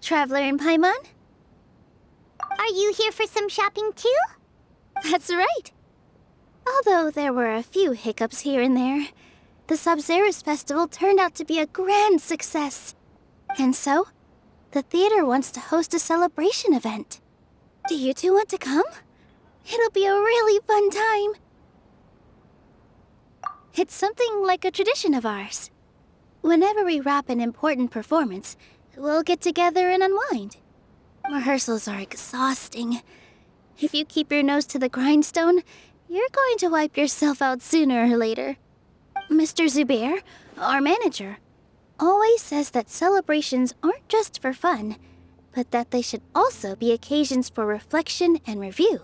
Traveler and Paimon. Are you here for some shopping too? That's right. Although there were a few hiccups here and there, the Sub-Zerus Festival turned out to be a grand success. And so, the theater wants to host a celebration event. Do you two want to come? It'll be a really fun time. It's something like a tradition of ours. Whenever we wrap an important performance, we'll get together and unwind. Rehearsals are exhausting. If you keep your nose to the grindstone, you're going to wipe yourself out sooner or later. Mr. Zubair, our manager, always says that celebrations aren't just for fun, but that they should also be occasions for reflection and review.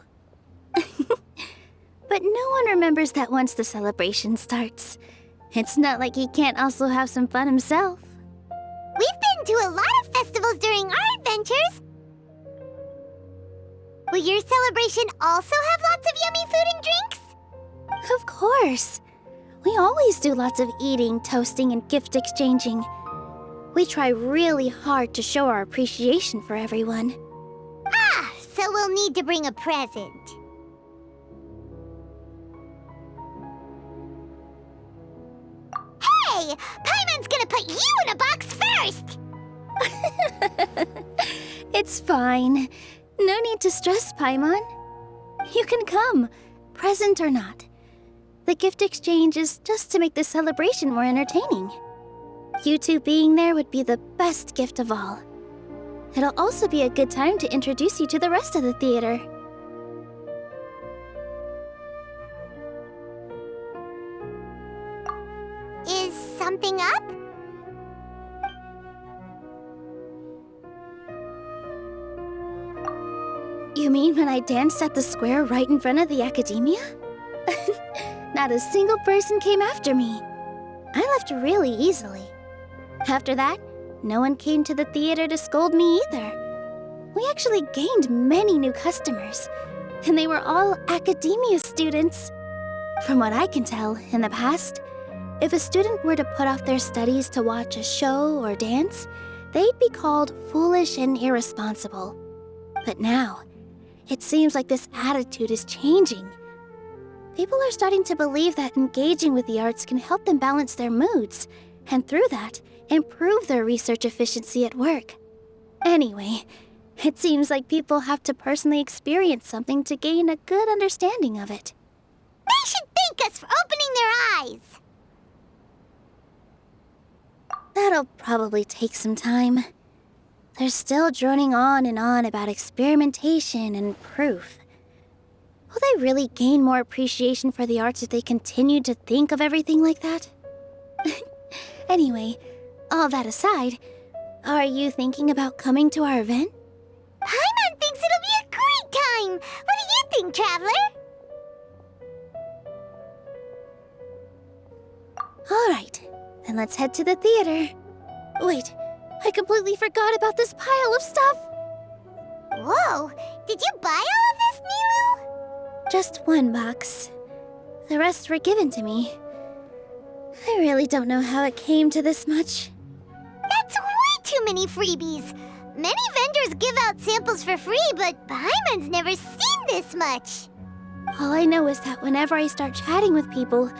But no one remembers that once the celebration starts. It's not like he can't also have some fun himself. We've been to a lot of festivals during our adventures. Will your celebration also have lots of yummy food and drinks? Of course. We always do lots of eating, toasting, and gift exchanging. We try really hard to show our appreciation for everyone. Ah, so we'll need to bring a present. Hey! Paimon's gonna put you in a box first! It's fine. No need to stress, Paimon. You can come, present or not. The gift exchange is just to make the celebration more entertaining. You two being there would be the best gift of all. It'll also be a good time to introduce you to the rest of the theater. Is something up? You mean when I danced at the square right in front of the academia? Not a single person came after me. I left really easily. After that, no one came to the theater to scold me either. We actually gained many new customers, and they were all academia students. From what I can tell, in the past, if a student were to put off their studies to watch a show or dance, they'd be called foolish and irresponsible. But now, it seems like this attitude is changing. People are starting to believe that engaging with the arts can help them balance their moods, and through that, improve their research efficiency at work. Anyway, it seems like people have to personally experience something to gain a good understanding of it. They should thank us for opening their eyes! That'll probably take some time. They're still droning on and on about experimentation and proof. Will they really gain more appreciation for the arts if they continue to think of everything like that? Anyway, all that aside, are you thinking about coming to our event? Paimon thinks it'll be a great time! What do you think, Traveler? All right, then let's head to the theater. Wait, I completely forgot about this pile of stuff! Whoa! Did you buy all of this, Nilu? Just one box. The rest were given to me. I really don't know how it came to this much. That's way too many freebies! Many vendors give out samples for free, but Paimon's never seen this much! All I know is that whenever I start chatting with people,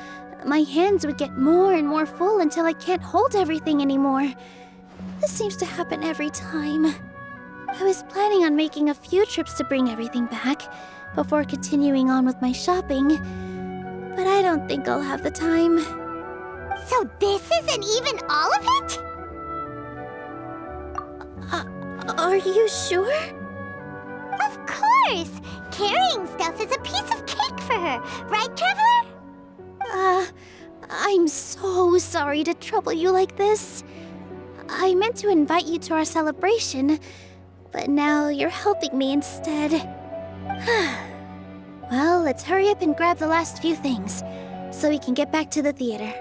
my hands would get more and more full until I can't hold everything anymore. This seems to happen every time. I was planning on making a few trips to bring everything back before continuing on with my shopping, but I don't think I'll have the time. So this isn't even all of it? Are you sure? Of course! Carrying stuff is a piece of cake for her, right, Traveler? I'm so sorry to trouble you like this. I meant to invite you to our celebration, but now you're helping me instead. Well, let's hurry up and grab the last few things, so we can get back to the theater.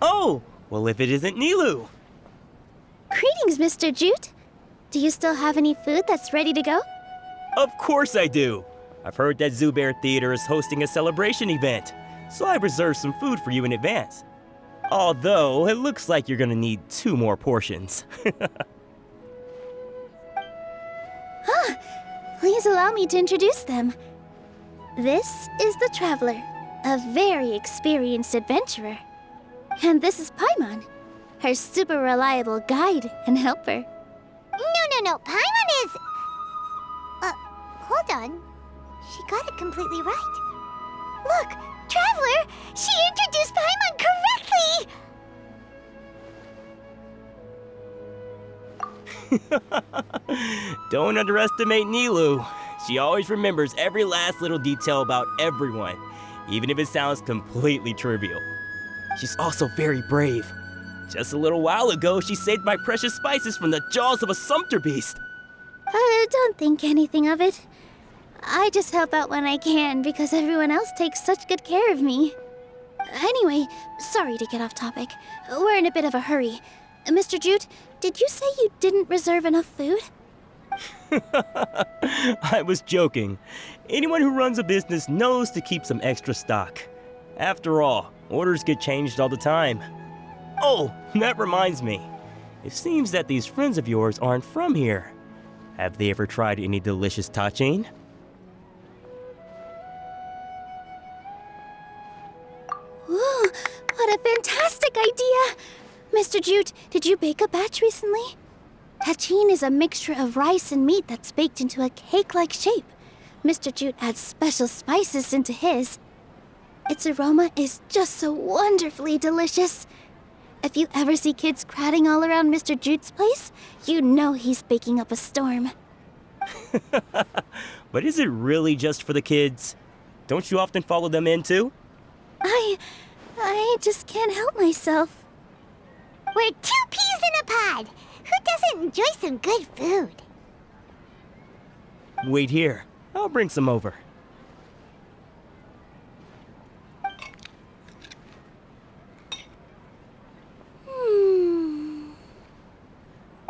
Oh, well if it isn't Nilu. Greetings, Mr. Jute. Do you still have any food that's ready to go? Of course I do. I've heard that Zubair Theater is hosting a celebration event, so I reserved some food for you in advance. Although, it looks like you're gonna need 2 more portions. Please allow me to introduce them. This is the Traveler, a very experienced adventurer. And this is Paimon, her super reliable guide and helper. No. Paimon is... hold on. She got it completely right. Look, Traveler! She introduced Paimon correctly! Don't underestimate Nilu. She always remembers every last little detail about everyone, even if it sounds completely trivial. She's also very brave. Just a little while ago, she saved my precious spices from the jaws of a sumpter beast. Don't think anything of it. I just help out when I can because everyone else takes such good care of me. Anyway, sorry to get off topic. We're in a bit of a hurry. Mr. Jute, did you say you didn't reserve enough food? I was joking. Anyone who runs a business knows to keep some extra stock. After all, orders get changed all the time. Oh, that reminds me. It seems that these friends of yours aren't from here. Have they ever tried any delicious tachin? Ooh, what a fantastic idea! Mr. Jute, did you bake a batch recently? Tachin is a mixture of rice and meat that's baked into a cake-like shape. Mr. Jute adds special spices into his. Its aroma is just so wonderfully delicious. If you ever see kids crowding all around Mr. Jute's place, you know he's baking up a storm. But is it really just for the kids? Don't you often follow them in too? I just can't help myself. We're 2 peas in a pod! Who doesn't enjoy some good food? Wait here. I'll bring some over.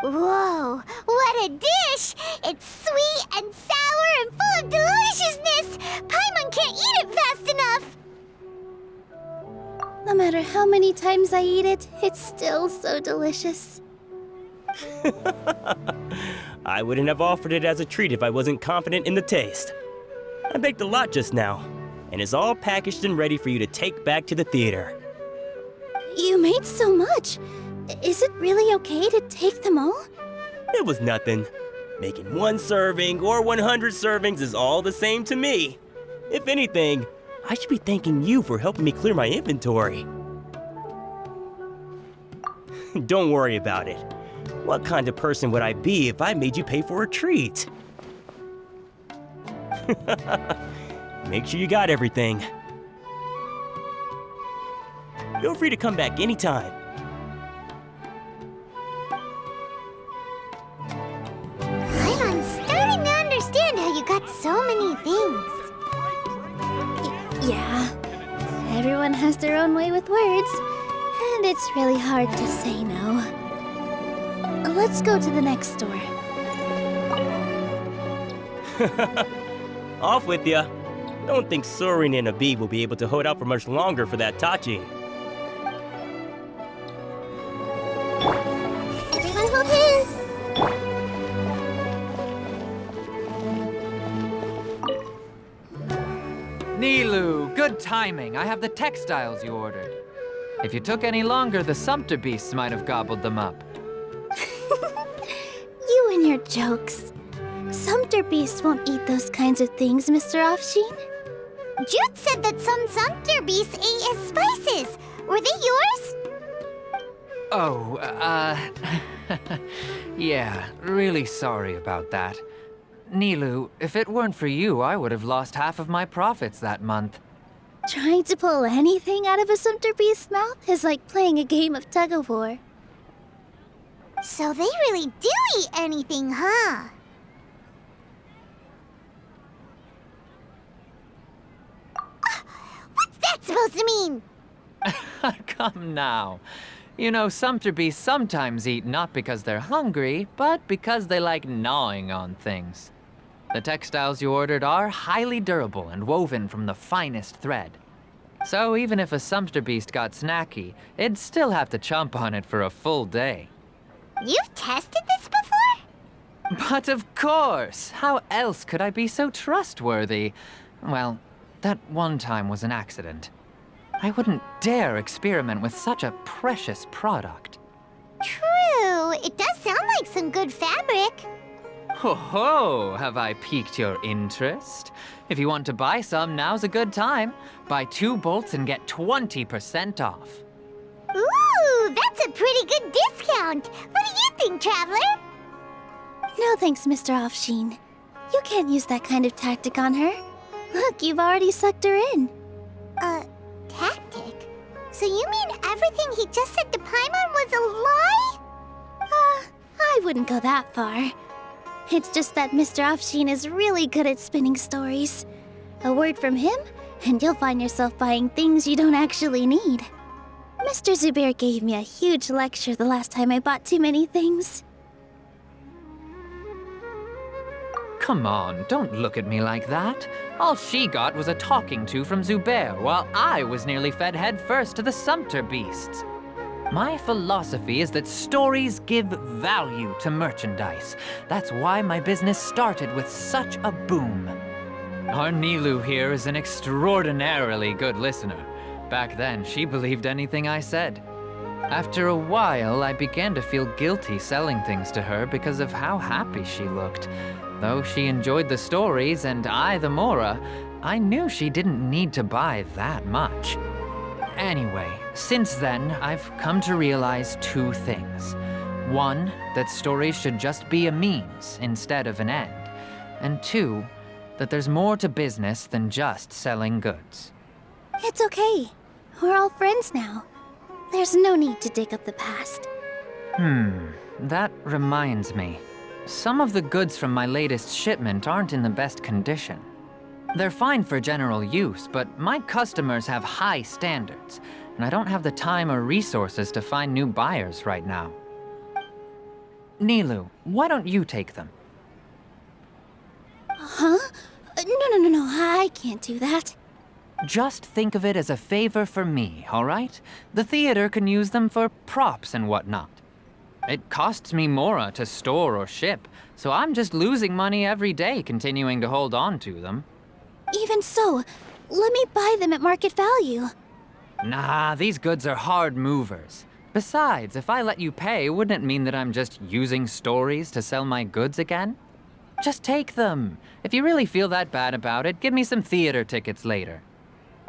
Whoa, what a dish! It's sweet and sour and full of deliciousness! Paimon can't eat it fast enough! No matter how many times I eat it, it's still so delicious. I wouldn't have offered it as a treat if I wasn't confident in the taste. I baked a lot just now, and it's all packaged and ready for you to take back to the theater. You made so much. Is it really okay to take them all? It was nothing. Making 1 serving or 100 servings is all the same to me. If anything, I should be thanking you for helping me clear my inventory. Don't worry about it. What kind of person would I be if I made you pay for a treat? Make sure you got everything. Feel free to come back anytime. Paimon's starting to understand how you got so many things. Yeah. Everyone has their own way with words, and it's really hard to say no. Let's go to the next store. Off with ya. Don't think Sorin and Abib will be able to hold out for much longer for that Tachi. Everyone hold hands! Nilu, good timing. I have the textiles you ordered. If you took any longer, the sumpter beasts might have gobbled them up. You and your jokes. Sumpter beasts won't eat those kinds of things, Mr. Offsheen. Jute said that some sumpter beasts ate his spices. Were they yours? Oh, yeah, really sorry about that. Nilu, if it weren't for you, I would have lost half of my profits that month. Trying to pull anything out of a sumpter beast's mouth is like playing a game of tug-of-war. So they really do eat anything, huh? What's that supposed to mean? Come now. You know, sumpter beasts sometimes eat not because they're hungry, but because they like gnawing on things. The textiles you ordered are highly durable and woven from the finest thread. So even if a sumpter beast got snacky, it'd still have to chomp on it for a full day. You've tested this before? But of course! How else could I be so trustworthy? Well, that one time was an accident. I wouldn't dare experiment with such a precious product. True. It does sound like some good fabric. Ho ho! Have I piqued your interest? If you want to buy some, now's a good time. Buy 2 bolts and get 20% off. Ooh, that's a pretty good discount. What do you think, Traveler? No thanks, Mr. Offsheen. You can't use that kind of tactic on her. Look, you've already sucked her in. Tactic? So you mean everything he just said to Paimon was a lie? I wouldn't go that far. It's just that Mr. Offsheen is really good at spinning stories. A word from him, and you'll find yourself buying things you don't actually need. Mr. Zubair gave me a huge lecture the last time I bought too many things. Come on, don't look at me like that. All she got was a talking to from Zubair, while I was nearly fed headfirst to the sumpter beasts. My philosophy is that stories give value to merchandise. That's why my business started with such a boom. Our Nilu here is an extraordinarily good listener. Back then, she believed anything I said. After a while, I began to feel guilty selling things to her because of how happy she looked. Though she enjoyed the stories and I the Mora, I knew she didn't need to buy that much. Anyway, since then, I've come to realize 2 things. 1, that stories should just be a means instead of an end. And 2, that there's more to business than just selling goods. It's okay. We're all friends now. There's no need to dig up the past. That reminds me. Some of the goods from my latest shipment aren't in the best condition. They're fine for general use, but my customers have high standards, and I don't have the time or resources to find new buyers right now. Nilu, why don't you take them? Huh? No, I can't do that. Just think of it as a favor for me, all right? The theater can use them for props and whatnot. It costs me Mora to store or ship, so I'm just losing money every day continuing to hold on to them. Even so, let me buy them at market value. Nah, these goods are hard movers. Besides, if I let you pay, wouldn't it mean that I'm just using stories to sell my goods again? Just take them. If you really feel that bad about it, give me some theater tickets later.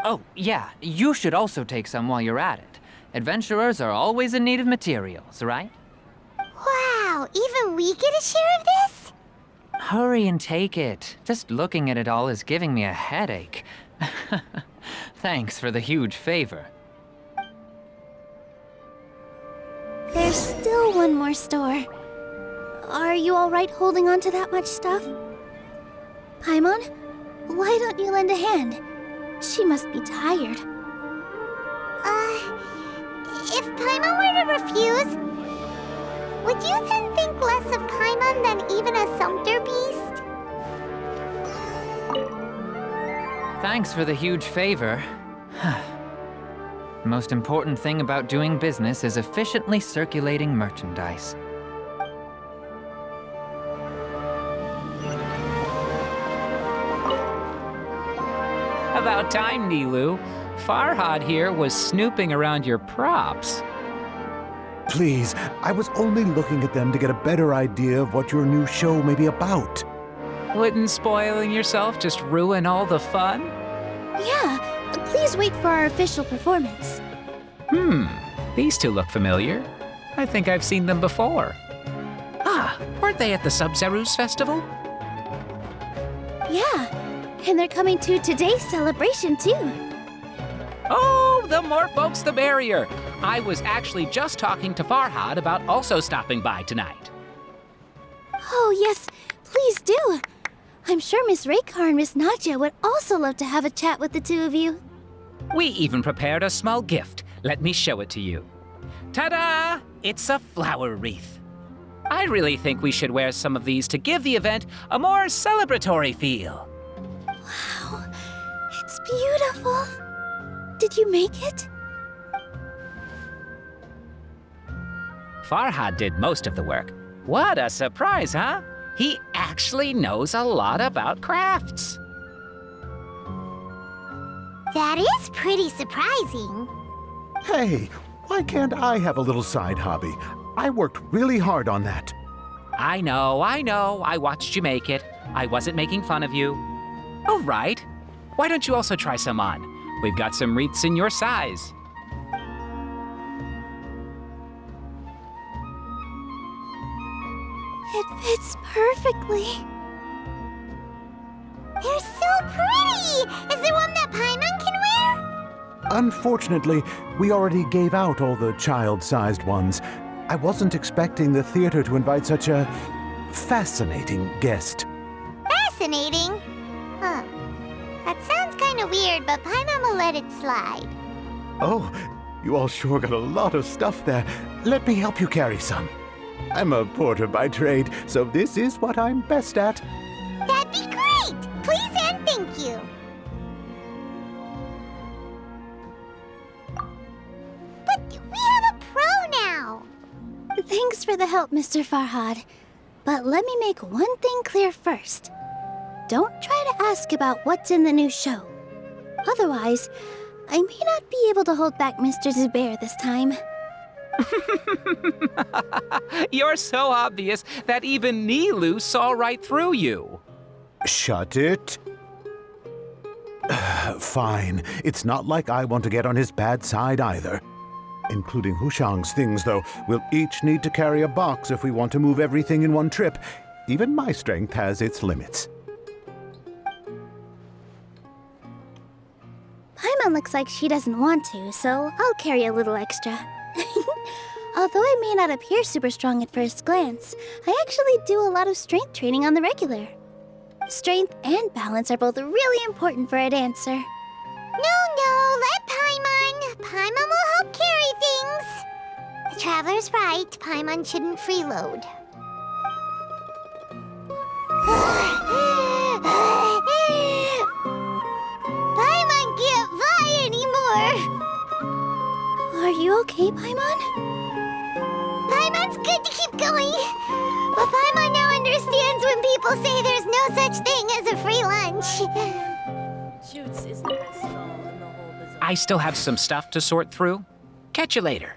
Oh, yeah, you should also take some while you're at it. Adventurers are always in need of materials, right? Wow, even we get a share of this? Hurry and take it. Just looking at it all is giving me a headache. Thanks for the huge favor. There's still one more store. Are you all right holding on to that much stuff? Paimon, why don't you lend a hand? She must be tired. If Paimon were to refuse, would you then think less of Paimon than even a sumpter beast? Thanks for the huge favor. The most important thing about doing business is efficiently circulating merchandise. About time, Nilu. Farhad here was snooping around your props. Please, I was only looking at them to get a better idea of what your new show may be about. Wouldn't spoiling yourself just ruin all the fun? Yeah, please wait for our official performance. These 2 look familiar. I think I've seen them before. Ah, weren't they at the Sub-Zerus Festival? Yeah, and they're coming to today's celebration too. Oh, the more folks the merrier. I was actually just talking to Farhad about also stopping by tonight. Oh yes, please do. I'm sure Miss Raykar and Miss Nadja would also love to have a chat with the 2 of you. We even prepared a small gift, Let me show it to you. Ta-da! It's a flower wreath. I really think we should wear some of these to give the event a more celebratory feel. Wow, it's beautiful. Did you make it? Farhad did most of the work. What a surprise, huh? He actually knows a lot about crafts. That is pretty surprising. Hey, why can't I have a little side hobby? I worked really hard on that. I know. I watched you make it. I wasn't making fun of you. All right. Why don't you also try some on? We've got some wreaths in your size. It fits perfectly. They're so pretty! Is there one that Paimon can wear? Unfortunately, we already gave out all the child-sized ones. I wasn't expecting the theater to invite such a fascinating guest. Fascinating? Huh. That sounds kind of weird, but Paimon will let it slide. Oh, you all sure got a lot of stuff there. Let me help you carry some. I'm a porter by trade, so this is what I'm best at. That'd be great! Please and thank you. But we have a pro now. Thanks for the help, Mr. Farhad. But let me make one thing clear first. Don't try to ask about what's in the new show. Otherwise, I may not be able to hold back Mr. Zubair this time. You're so obvious that even Nilu saw right through you. Shut it. Fine. It's not like I want to get on his bad side either. Including Hushang's things, though. We'll each need to carry a box if we want to move everything in one trip. Even my strength has its limits. Paimon looks like she doesn't want to, so I'll carry a little extra. Although I may not appear super strong at first glance, I actually do a lot of strength training on the regular. Strength and balance are both really important for a dancer. No, let Paimon. Paimon will help carry things. The Traveler's right. Paimon shouldn't freeload. Paimon can't fly anymore. Are you okay, Paimon? Paimon's good to keep going. But Paimon now understands when people say there's no such thing as a free lunch. Shoots is the best stall in the whole business. I still have some stuff to sort through. Catch you later.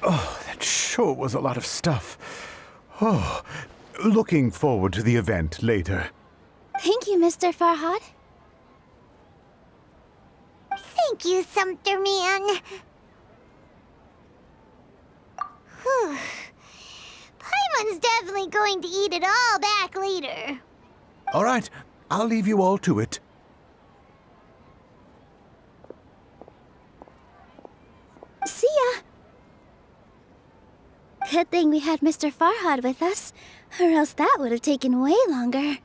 Oh, that sure was a lot of stuff. Oh, looking forward to the event later. Thank you, Mr. Farhad. Thank you, Sumter Man. Whew. Paimon's definitely going to eat it all back later. All right, I'll leave you all to it. See ya! Good thing we had Mr. Farhad with us, or else that would have taken way longer.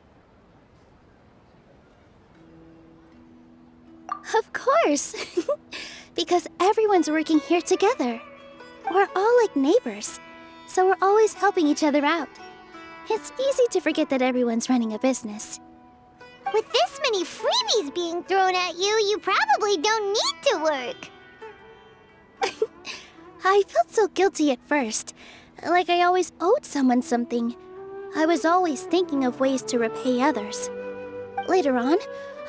Of course! Because everyone's working here together. We're all like neighbors, so we're always helping each other out. It's easy to forget that everyone's running a business. With this many freebies being thrown at you, you probably don't need to work. I felt so guilty at first, like I always owed someone something. I was always thinking of ways to repay others. Later on,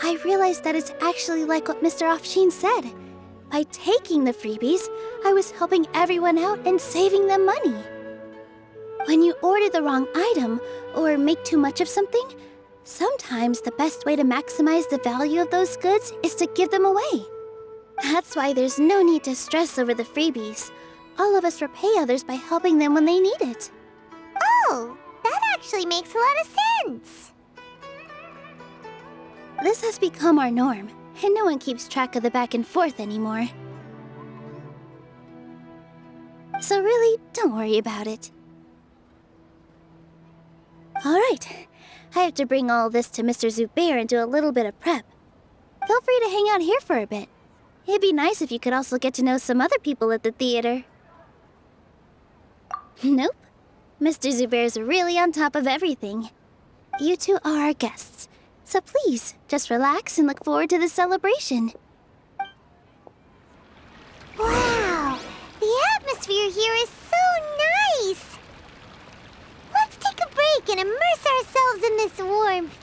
I realized that it's actually like what Mr. Afshin said. By taking the freebies, I was helping everyone out and saving them money. When you order the wrong item or make too much of something, sometimes the best way to maximize the value of those goods is to give them away. That's why there's no need to stress over the freebies. All of us repay others by helping them when they need it. Oh, that actually makes a lot of sense. This has become our norm, and no one keeps track of the back and forth anymore. So really, don't worry about it. Alright. I have to bring all this to Mr. Zubair and do a little bit of prep. Feel free to hang out here for a bit. It'd be nice if you could also get to know some other people at the theater. Nope. Mr. Zubair's really on top of everything. You two are our guests, so please, just relax and look forward to the celebration. Wow, the atmosphere here is so nice. Let's take a break and immerse ourselves in this warmth.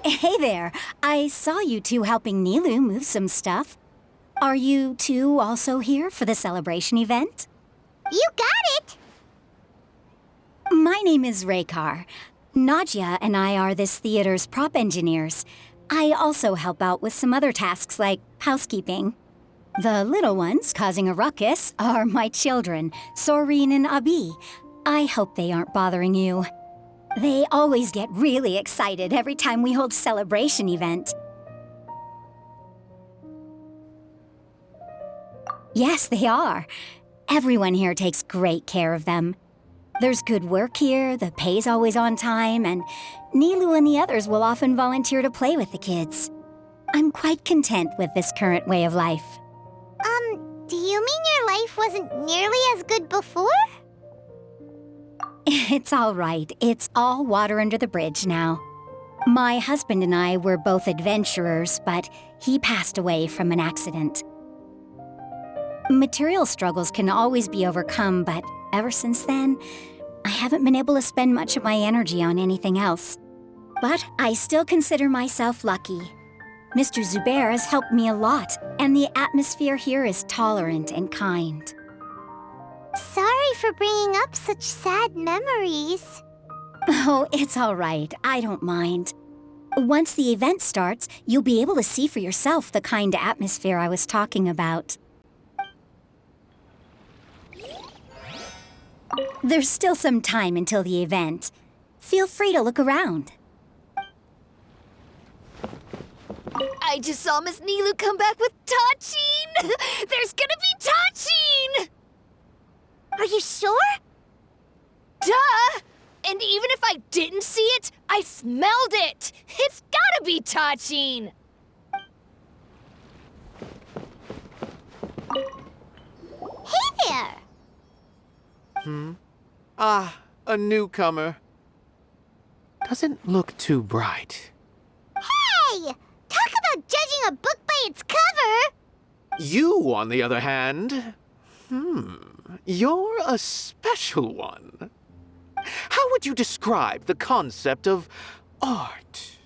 Hey there. I saw you two helping Nilu move some stuff. Are you two also here for the celebration event? You got it! My name is Raykar. Nadia and I are this theater's prop engineers. I also help out with some other tasks like housekeeping. The little ones causing a ruckus are my children, Soreen and Abi. I hope they aren't bothering you. They always get really excited every time we hold a celebration event. Yes, they are. Everyone here takes great care of them. There's good work here, the pay's always on time, and Nilu and the others will often volunteer to play with the kids. I'm quite content with this current way of life. Do you mean your life wasn't nearly as good before? It's all right. It's all water under the bridge now. My husband and I were both adventurers, but he passed away from an accident. Material struggles can always be overcome, but ever since then, I haven't been able to spend much of my energy on anything else. But I still consider myself lucky. Mr. Zubair has helped me a lot, and the atmosphere here is tolerant and kind. Sorry for bringing up such sad memories. Oh, it's all right. I don't mind. Once the event starts, you'll be able to see for yourself the kind of atmosphere I was talking about. There's still some time until the event. Feel free to look around. I just saw Miss Nilu come back with Tachin! There's gonna be Tachin! Are you sure? Duh! And even if I didn't see it, I smelled it! It's gotta be Tachin! Hey there! A newcomer. Doesn't look too bright. Hey! Talk about judging a book by its cover! You, on the other hand, you're a special one. How would you describe the concept of art?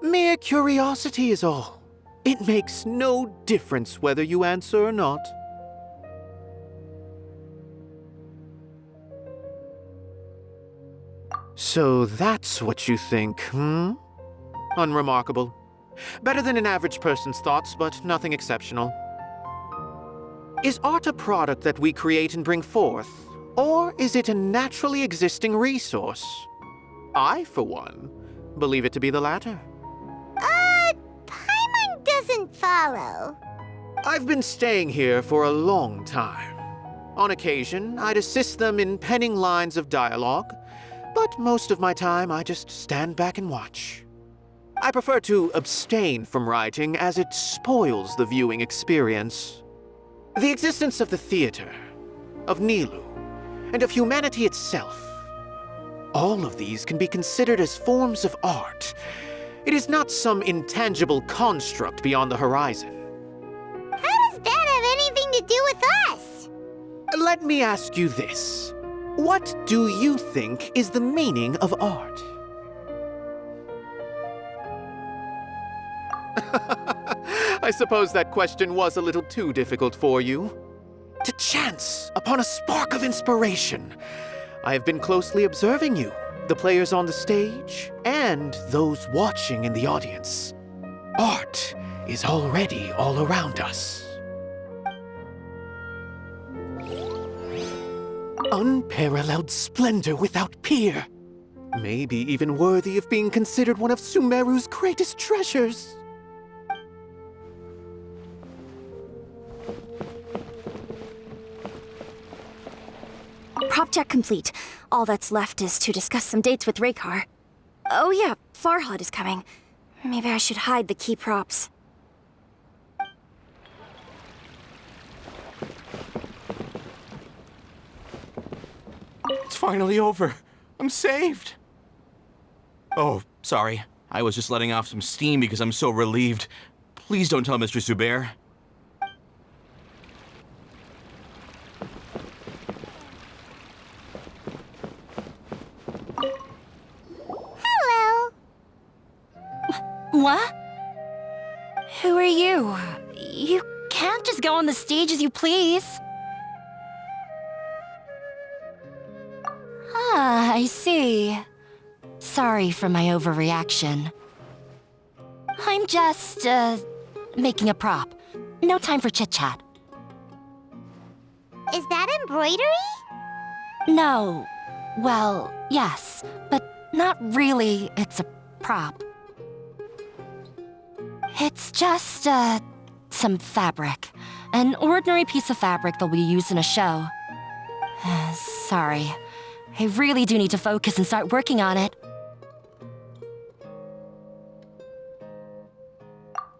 Mere curiosity is all. It makes no difference whether you answer or not. So that's what you think, Unremarkable. Better than an average person's thoughts, but nothing exceptional. Is art a product that we create and bring forth, or is it a naturally existing resource? I, for one, believe it to be the latter. Paimon doesn't follow. I've been staying here for a long time. On occasion, I'd assist them in penning lines of dialogue, but most of my time I just stand back and watch. I prefer to abstain from writing as it spoils the viewing experience. The existence of the theater, of Nilu, and of humanity itself, all of these can be considered as forms of art. It is not some intangible construct beyond the horizon. How does that have anything to do with us? Let me ask you this. What do you think is the meaning of art? I suppose that question was a little too difficult for you. To chance upon a spark of inspiration. I have been closely observing you, the players on the stage, and those watching in the audience. Art is already all around us. Unparalleled splendor without peer. Maybe even worthy of being considered one of Sumeru's greatest treasures. Stock check complete. All that's left is to discuss some dates with Raykar. Oh yeah, Farhad is coming. Maybe I should hide the key props. It's finally over. I'm saved. Oh, sorry. I was just letting off some steam because I'm so relieved. Please don't tell Mr. Zubair. Hello. What? Who are you? You can't just go on the stage as you please. Ah, I see. Sorry for my overreaction. I'm just, making a prop. No time for chit-chat. Is that embroidery? No. Well, yes, but not really. It's a prop. It's just, some fabric. An ordinary piece of fabric that'll be used in a show. Sorry. I really do need to focus and start working on it.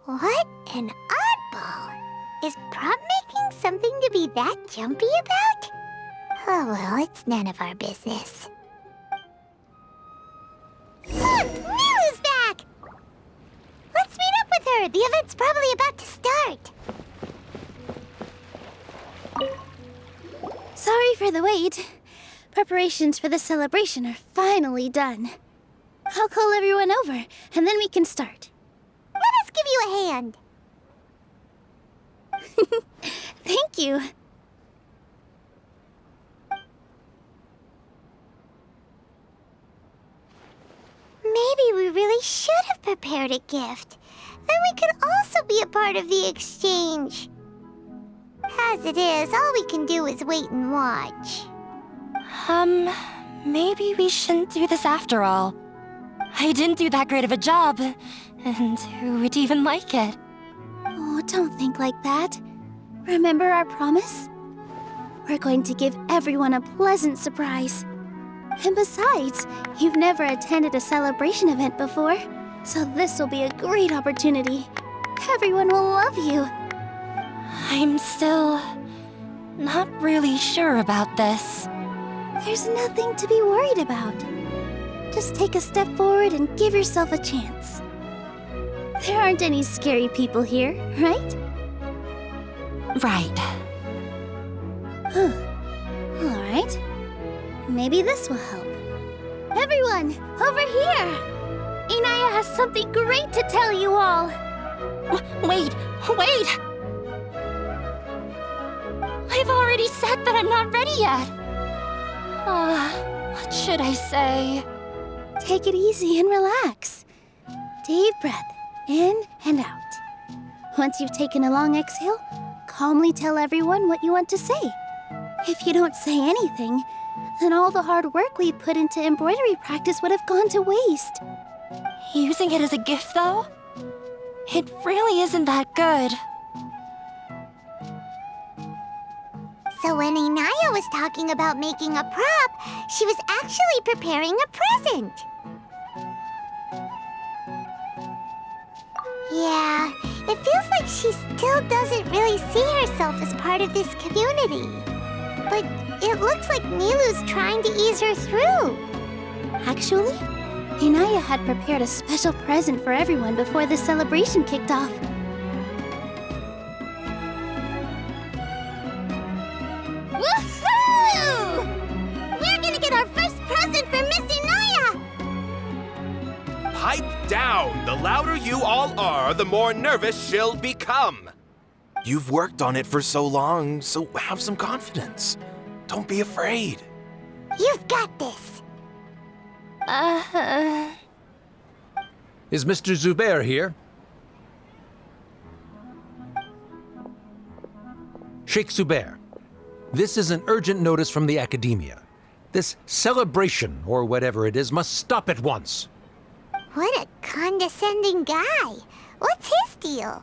What an oddball. Is prop making something to be that jumpy about? Oh well, it's none of our business. Look! Milu's back! Let's meet up with her! The event's probably about to start! Sorry for the wait. Preparations for the celebration are finally done. I'll call everyone over, and then we can start. Let us give you a hand. Thank you. Maybe we really should have prepared a gift. Then we could also be a part of the exchange. As it is, all we can do is wait and watch. Maybe we shouldn't do this after all. I didn't do that great of a job, and who would even like it? Oh, don't think like that. Remember our promise? We're going to give everyone a pleasant surprise. And besides, you've never attended a celebration event before, so this will be a great opportunity. Everyone will love you. I'm still not really sure about this. There's nothing to be worried about. Just take a step forward and give yourself a chance. There aren't any scary people here, right? Right. Huh. All right. Maybe this will help. Everyone, over here! Inaya has something great to tell you all. Wait! I've already said that I'm not ready yet. What should I say? Take it easy and relax. Deep breath, in and out. Once you've taken a long exhale, calmly tell everyone what you want to say. If you don't say anything, then all the hard work we put into embroidery practice would have gone to waste. Using it as a gift, though? It really isn't that good. So when Inaya was talking about making a prop, she was actually preparing a present. Yeah, it feels like she still doesn't really see herself as part of this community. But it looks like Nilu's trying to ease her through. Actually, Inaya had prepared a special present for everyone before the celebration kicked off. Woohoo! We're gonna get our first present from Miss Inaya! Pipe down! The louder you all are, the more nervous she'll become. You've worked on it for so long, so have some confidence. Don't be afraid. You've got this. Is Mr. Zubair here? Sheikh Zubair, this is an urgent notice from the Academia. This celebration, or whatever it is, must stop at once. What a condescending guy. What's his deal?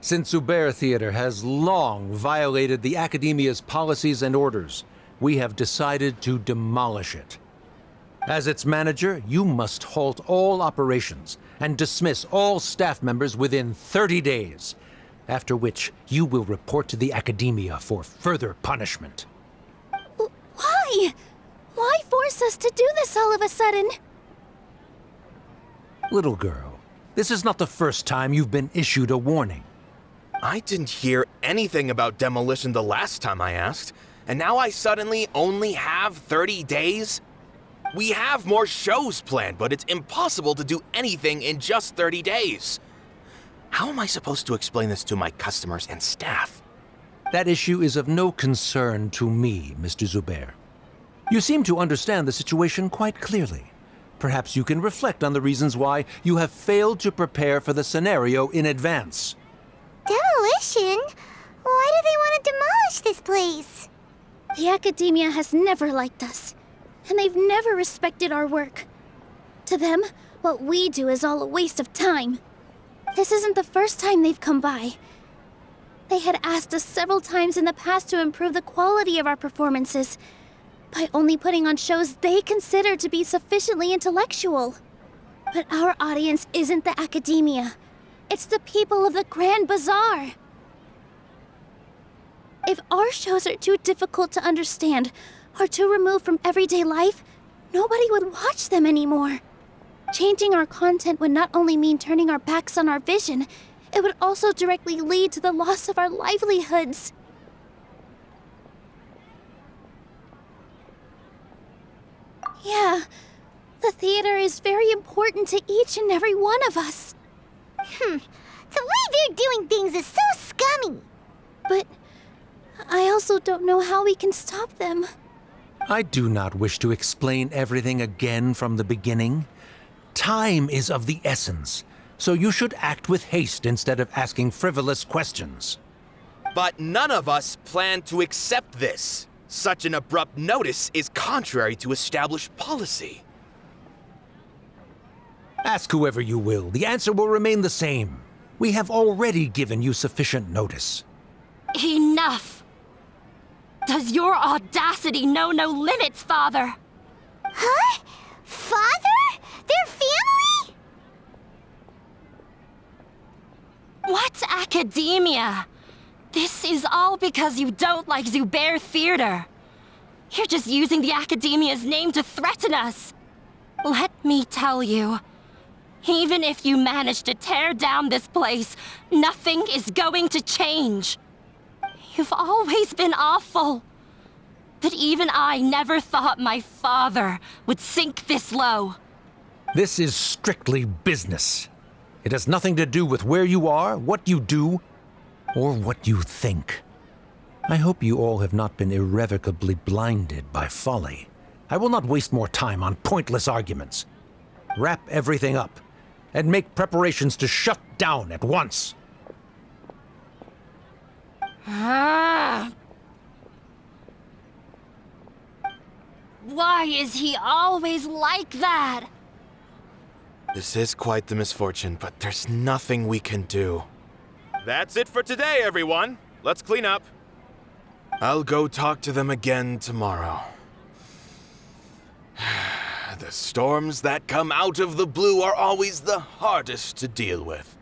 Since Zubair Theater has long violated the Academia's policies and orders, we have decided to demolish it. As its manager, you must halt all operations and dismiss all staff members within 30 days, after which you will report to the Academia for further punishment. Why? Why force us to do this all of a sudden? Little girl, this is not the first time you've been issued a warning. I didn't hear anything about demolition the last time I asked, and now I suddenly only have 30 days? We have more shows planned, but it's impossible to do anything in just 30 days. How am I supposed to explain this to my customers and staff? That issue is of no concern to me, Mr. Zubair. You seem to understand the situation quite clearly. Perhaps you can reflect on the reasons why you have failed to prepare for the scenario in advance. Demolition? Why do they want to demolish this place? The Academia has never liked us, and they've never respected our work. To them, what we do is all a waste of time. This isn't the first time they've come by. They had asked us several times in the past to improve the quality of our performances by only putting on shows they consider to be sufficiently intellectual. But our audience isn't the Academia. It's the people of the Grand Bazaar. If our shows are too difficult to understand or too removed from everyday life, nobody would watch them anymore. Changing our content would not only mean turning our backs on our vision, it would also directly lead to the loss of our livelihoods. Yeah, the theater is very important to each and every one of us. The way they're doing things is so scummy. But I also don't know how we can stop them. I do not wish to explain everything again from the beginning. Time is of the essence, so you should act with haste instead of asking frivolous questions. But none of us plan to accept this. Such an abrupt notice is contrary to established policy. Ask whoever you will, the answer will remain the same. We have already given you sufficient notice. Enough! Does your audacity know no limits, Father? Huh? Father? Their family? What academia? This is all because you don't like Zubair Theater. You're just using the Academia's name to threaten us. Let me tell you, even if you manage to tear down this place, nothing is going to change. You've always been awful. But even I never thought my father would sink this low. This is strictly business. It has nothing to do with where you are, what you do, or what you think. I hope you all have not been irrevocably blinded by folly. I will not waste more time on pointless arguments. Wrap everything up, and make preparations to shut down at once. Why is he always like that? This is quite the misfortune, but there's nothing we can do. That's it for today, everyone. Let's clean up. I'll go talk to them again tomorrow. The storms that come out of the blue are always the hardest to deal with.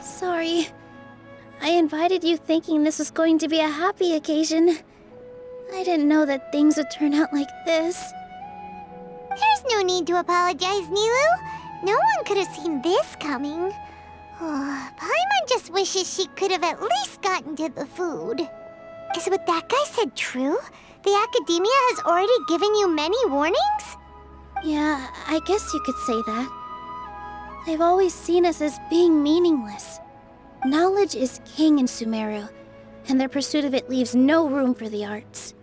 Sorry. I invited you thinking this was going to be a happy occasion. I didn't know that things would turn out like this. There's no need to apologize, Nilu. No one could have seen this coming. Oh, Paimon just wishes she could have at least gotten to the food. Is what that guy said true? The Academia has already given you many warnings? Yeah, I guess you could say that. They've always seen us as being meaningless. Knowledge is king in Sumeru, and their pursuit of it leaves no room for the arts.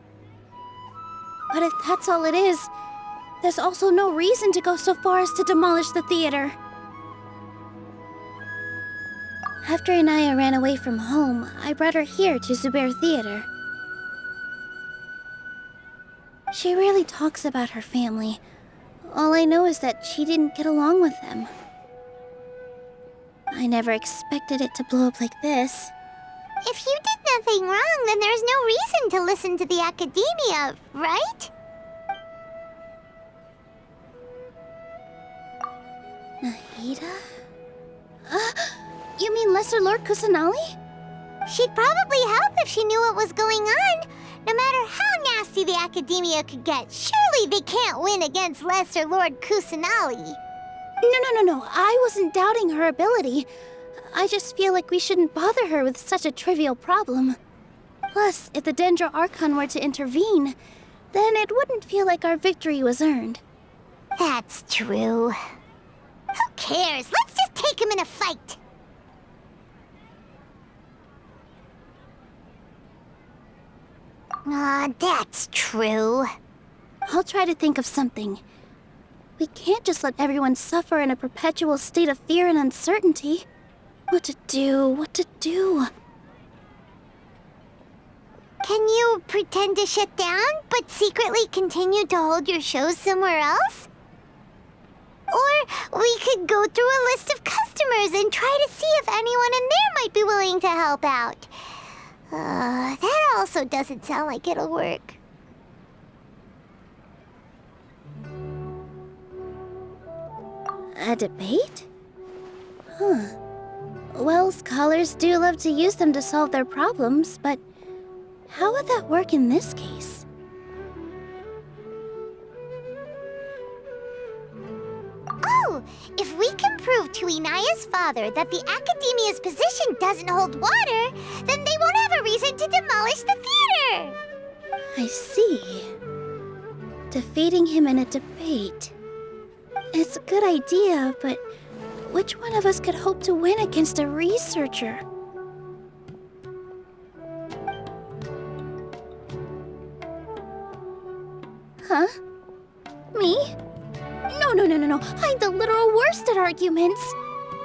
But if that's all it is, there's also no reason to go so far as to demolish the theater. After Inaya ran away from home, I brought her here to Zubair Theater. She rarely talks about her family. All I know is that she didn't get along with them. I never expected it to blow up like this. If you did nothing wrong, then there's no reason to listen to the academia, right? Nahida? You mean Lesser Lord Kusanali? She'd probably help if she knew what was going on. No matter how nasty the academia could get, surely they can't win against Lesser Lord Kusanali. No. I wasn't doubting her ability. I just feel like we shouldn't bother her with such a trivial problem. Plus, if the Dendro Archon were to intervene, then it wouldn't feel like our victory was earned. That's true. Who cares? Let's just take him in a fight. That's true. I'll try to think of something. We can't just let everyone suffer in a perpetual state of fear and uncertainty. What to do? Can you pretend to shut down, but secretly continue to hold your shows somewhere else? Or we could go through a list of customers and try to see if anyone in there might be willing to help out. That also doesn't sound like it'll work. A debate? Huh. Well, scholars do love to use them to solve their problems, but how would that work in this case? Oh, if we can prove to Inaya's father that the Academia's position doesn't hold water, then they won't have a reason to demolish the theater! I see. Defeating him in a debate. It's a good idea, but which one of us could hope to win against a researcher? Huh? Me? No. I'm the literal worst at arguments.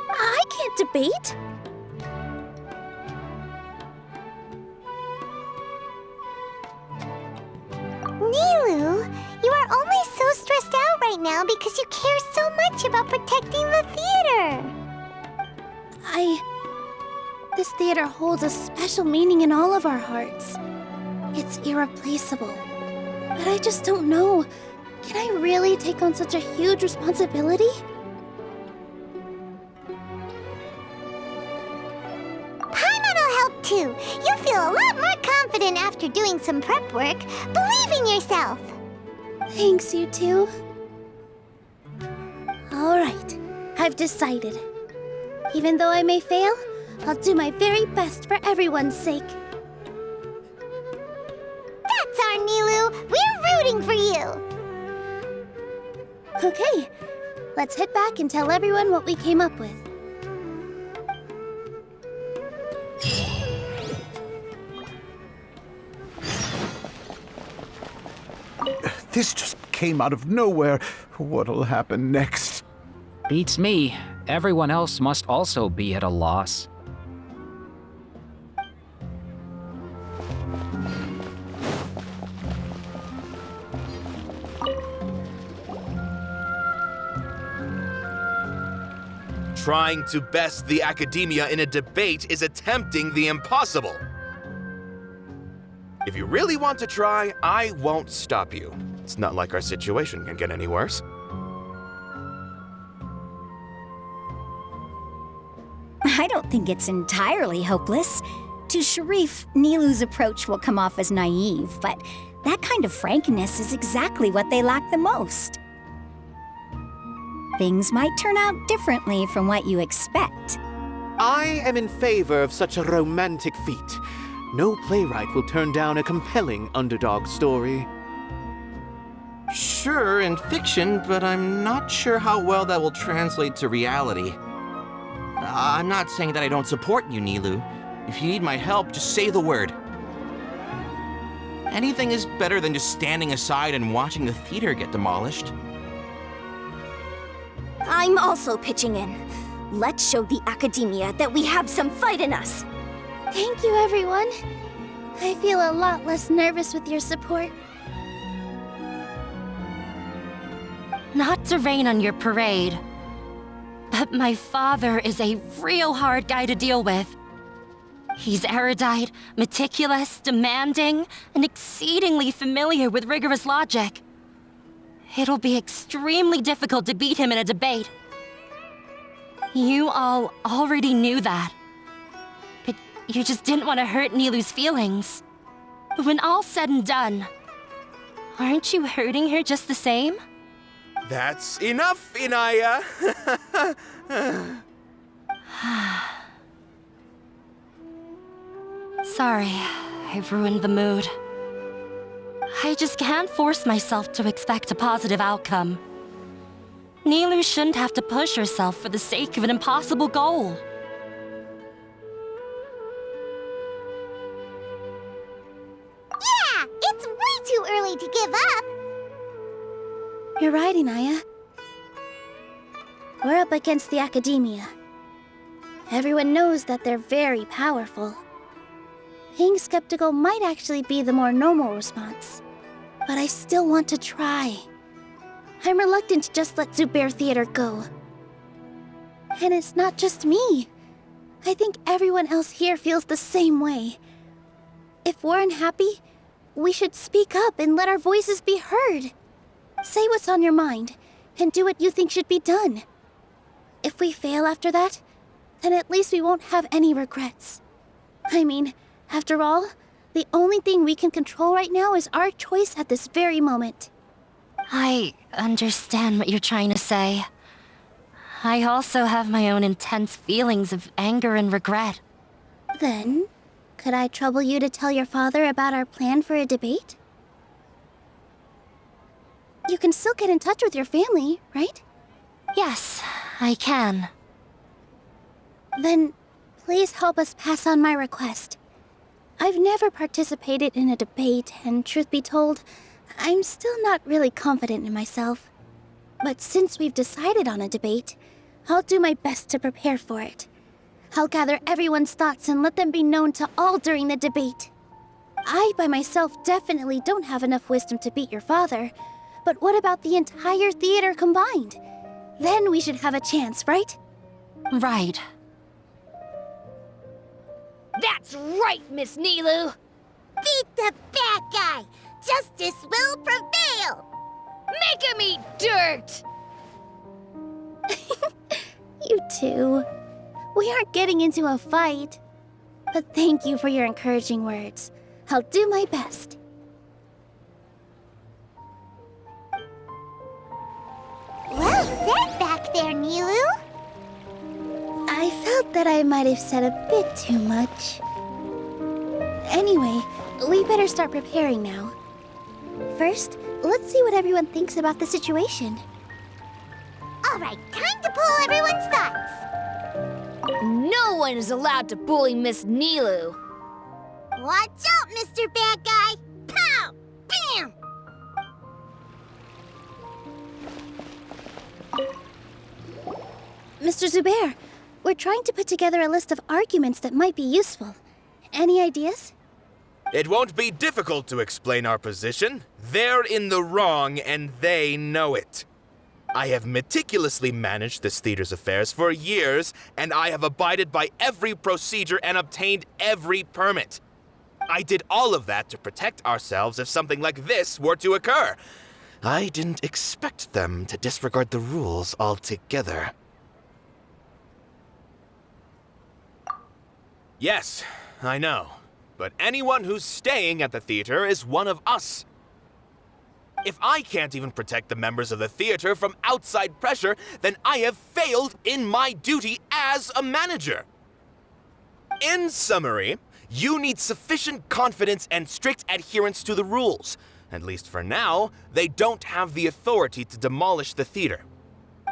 I can't debate. Nilu, you are only so stressed out right now because you care so much about protecting the theater. This theater holds a special meaning in all of our hearts. It's irreplaceable. But I just don't know. Can I really take on such a huge responsibility? Paimon'll help too. You'll feel a lot more confident after doing some prep work. Believe in yourself. Thanks, you two. All right, I've decided. Even though I may fail, I'll do my very best for everyone's sake. That's our Nilu. We're rooting for you. Okay, let's head back and tell everyone what we came up with. This just came out of nowhere. What'll happen next? Beats me. Everyone else must also be at a loss. Trying to best the academia in a debate is attempting the impossible. If you really want to try, I won't stop you. It's not like our situation can get any worse. I don't think it's entirely hopeless. To Sharif, Nilu's approach will come off as naive, but that kind of frankness is exactly what they lack the most. Things might turn out differently from what you expect. I am in favor of such a romantic feat. No playwright will turn down a compelling underdog story. Sure, in fiction, but I'm not sure how well that will translate to reality. I'm not saying that I don't support you, Nilu. If you need my help, just say the word. Anything is better than just standing aside and watching the theater get demolished. I'm also pitching in. Let's show the Academia that we have some fight in us. Thank you, everyone. I feel a lot less nervous with your support. Not to rain on your parade, but my father is a real hard guy to deal with. He's erudite, meticulous, demanding, and exceedingly familiar with rigorous logic. It'll be extremely difficult to beat him in a debate. You all already knew that. But you just didn't want to hurt Nilu's feelings. When all's said and done, aren't you hurting her just the same? That's enough, Inaya. Sorry, I've ruined the mood. I just can't force myself to expect a positive outcome. Nilu shouldn't have to push herself for the sake of an impossible goal. Yeah, it's way too early to give up. You're right, Inaya. We're up against the Academia. Everyone knows that they're very powerful. Being skeptical might actually be the more normal response. But I still want to try. I'm reluctant to just let Zubair Theater go. And it's not just me. I think everyone else here feels the same way. If we're unhappy, we should speak up and let our voices be heard. Say what's on your mind, and do what you think should be done. If we fail after that, then at least we won't have any regrets. I mean, after all, the only thing we can control right now is our choice at this very moment. I understand what you're trying to say. I also have my own intense feelings of anger and regret. Then, could I trouble you to tell your father about our plan for a debate? You can still get in touch with your family, right? Yes, I can. Then, please help us pass on my request. I've never participated in a debate, and truth be told, I'm still not really confident in myself. But since we've decided on a debate, I'll do my best to prepare for it. I'll gather everyone's thoughts and let them be known to all during the debate. I, by myself, definitely don't have enough wisdom to beat your father. But what about the entire theater combined? Then we should have a chance, right? Right. That's right, Miss Nilu! Beat the bad guy! Justice will prevail! Make him eat dirt! You too. We aren't getting into a fight. But thank you for your encouraging words. I'll do my best. Well said back there, Nilu. I felt that I might have said a bit too much. Anyway, we better start preparing now. First, let's see what everyone thinks about the situation. All right, time to pull everyone's thoughts. No one is allowed to bully Miss Nilu. Watch out, Mr. Bad Guy! Pow! Bam! Mr. Zubair, we're trying to put together a list of arguments that might be useful. Any ideas? It won't be difficult to explain our position. They're in the wrong, and they know it. I have meticulously managed this theater's affairs for years, and I have abided by every procedure and obtained every permit. I did all of that to protect ourselves if something like this were to occur. I didn't expect them to disregard the rules altogether. Yes, I know. But anyone who's staying at the theater is one of us. If I can't even protect the members of the theater from outside pressure, then I have failed in my duty as a manager. In summary, you need sufficient confidence and strict adherence to the rules. At least for now, they don't have the authority to demolish the theater.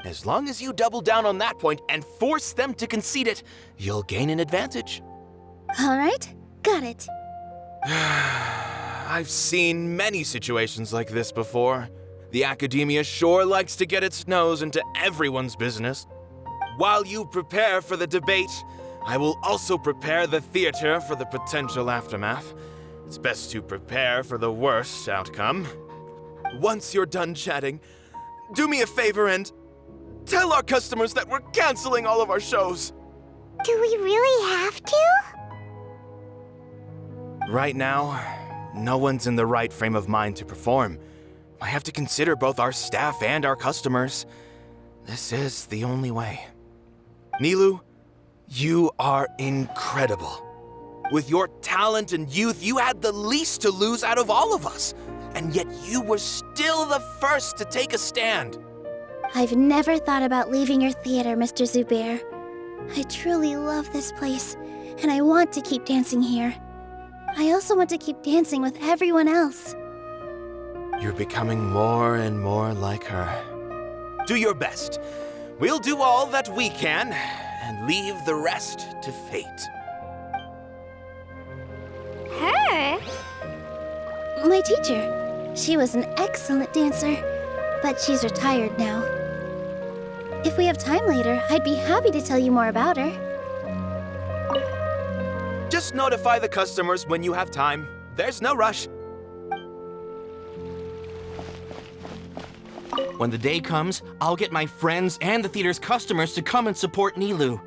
As long as you double down on that point and force them to concede it, you'll gain an advantage. All right, got it. I've seen many situations like this before. The Academia sure likes to get its nose into everyone's business. While you prepare for the debate, I will also prepare the theater for the potential aftermath. It's best to prepare for the worst outcome. Once you're done chatting, do me a favor and tell our customers that we're canceling all of our shows. Do we really have to? Right now, no one's in the right frame of mind to perform. I have to consider both our staff and our customers. This is the only way. Nilu, you are incredible. With your talent and youth, you had the least to lose out of all of us. And yet you were still the first to take a stand. I've never thought about leaving your theater, Mr. Zubair. I truly love this place, and I want to keep dancing here. I also want to keep dancing with everyone else. You're becoming more and more like her. Do your best. We'll do all that we can, and leave the rest to fate. Her? My teacher. She was an excellent dancer, but she's retired now. If we have time later, I'd be happy to tell you more about her. Just notify the customers when you have time. There's no rush. When the day comes, I'll get my friends and the theater's customers to come and support Nilu.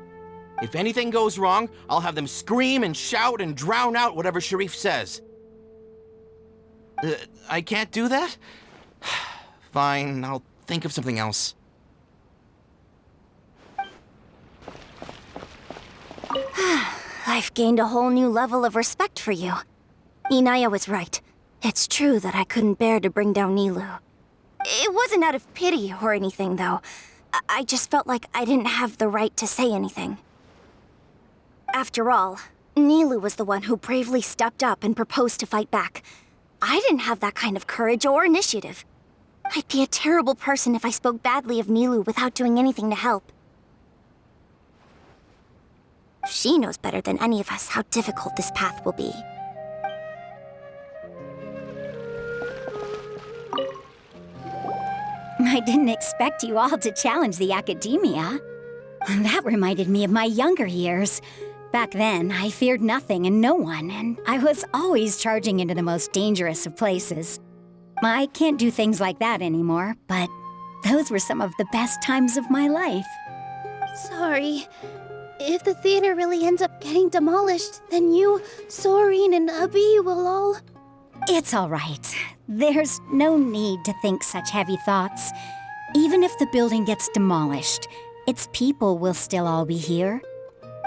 If anything goes wrong, I'll have them scream and shout and drown out whatever Sharif says. I can't do that? Fine, I'll think of something else. I've gained a whole new level of respect for you. Inaya was right. It's true that I couldn't bear to bring down Nilu. It wasn't out of pity or anything, though. I just felt like I didn't have the right to say anything. After all, Nilu was the one who bravely stepped up and proposed to fight back. I didn't have that kind of courage or initiative. I'd be a terrible person if I spoke badly of Nilu without doing anything to help. She knows better than any of us how difficult this path will be. I didn't expect you all to challenge the academia. That reminded me of my younger years. Back then, I feared nothing and no one, and I was always charging into the most dangerous of places. I can't do things like that anymore, but those were some of the best times of my life. Sorry. If the theater really ends up getting demolished, then you, Soren, and Abi will all... It's all right. There's no need to think such heavy thoughts. Even if the building gets demolished, its people will still all be here.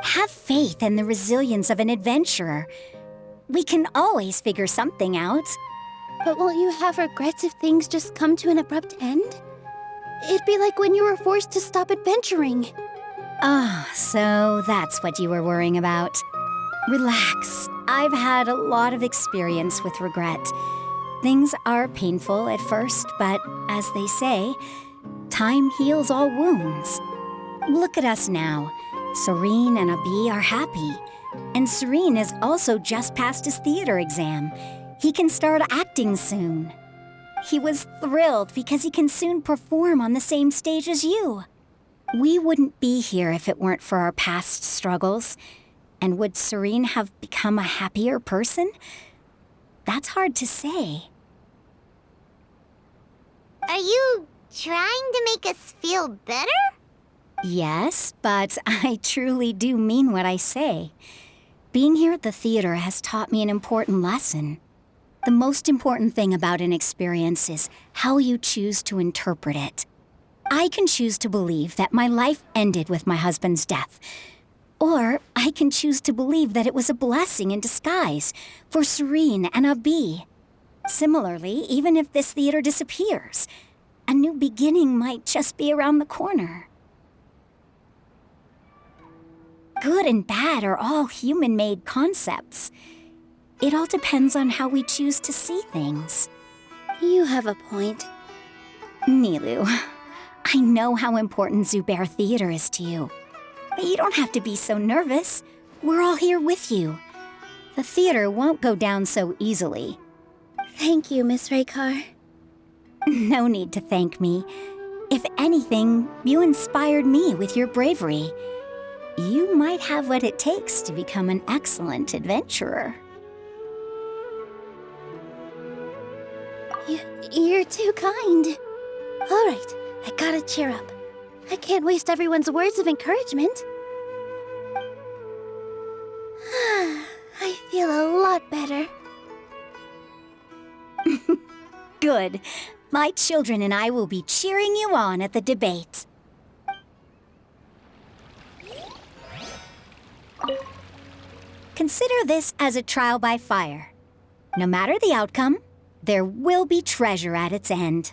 Have faith in the resilience of an adventurer. We can always figure something out. But won't you have regrets if things just come to an abrupt end? It'd be like when you were forced to stop adventuring. Ah, so that's what you were worrying about. Relax. I've had a lot of experience with regret. Things are painful at first, but as they say, time heals all wounds. Look at us now. Serene and Abi are happy. And Serene has also just passed his theater exam. He can start acting soon. He was thrilled because he can soon perform on the same stage as you. We wouldn't be here if it weren't for our past struggles. And would Serene have become a happier person? That's hard to say. Are you trying to make us feel better? Yes, but I truly do mean what I say. Being here at the theater has taught me an important lesson. The most important thing about an experience is how you choose to interpret it. I can choose to believe that my life ended with my husband's death. Or I can choose to believe that it was a blessing in disguise for Serene and Abi. Similarly, even if this theater disappears, a new beginning might just be around the corner. Good and bad are all human-made concepts. It all depends on how we choose to see things. You have a point. Nilu, I know how important Zubair Theater is to you. But you don't have to be so nervous. We're all here with you. The theater won't go down so easily. Thank you, Miss Raykar. No need to thank me. If anything, you inspired me with your bravery. You might have what it takes to become an excellent adventurer. You're too kind. All right, I gotta cheer up. I can't waste everyone's words of encouragement. I feel a lot better. Good. My children and I will be cheering you on at the debate. Consider this as a trial by fire. No matter the outcome, there will be treasure at its end.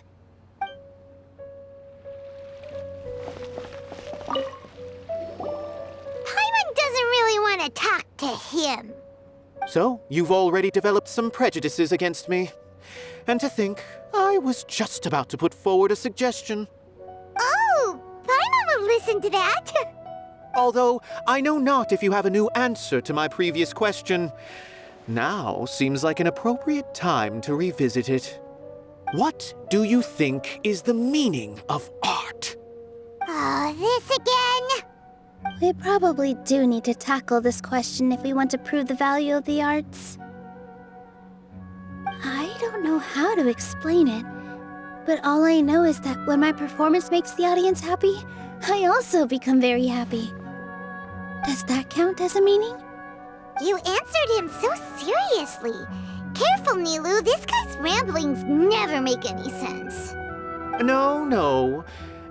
Paimon doesn't really want to talk to him. So, you've already developed some prejudices against me. And to think, I was just about to put forward a suggestion. Oh, Paimon will listen to that. Although, I know not if you have a new answer to my previous question. Now seems like an appropriate time to revisit it. What do you think is the meaning of art? Oh, this again? We probably do need to tackle this question if we want to prove the value of the arts. I don't know how to explain it, but all I know is that when my performance makes the audience happy, I also become very happy. Does that count as a meaning? You answered him so seriously. Careful, Nilu, this guy's ramblings never make any sense. No.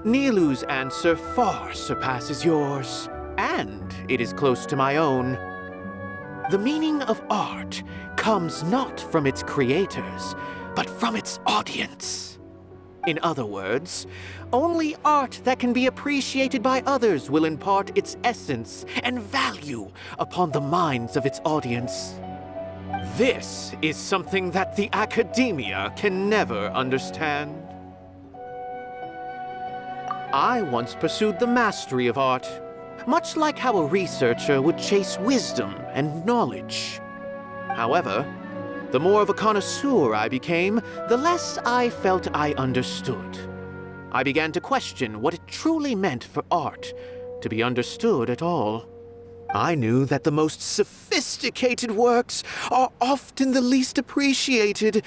Nilu's answer far surpasses yours, and it is close to my own. The meaning of art comes not from its creators, but from its audience. In other words, only art that can be appreciated by others will impart its essence and value upon the minds of its audience. This is something that the academia can never understand. I once pursued the mastery of art, much like how a researcher would chase wisdom and knowledge. However, the more of a connoisseur I became, the less I felt I understood. I began to question what it truly meant for art to be understood at all. I knew that the most sophisticated works are often the least appreciated,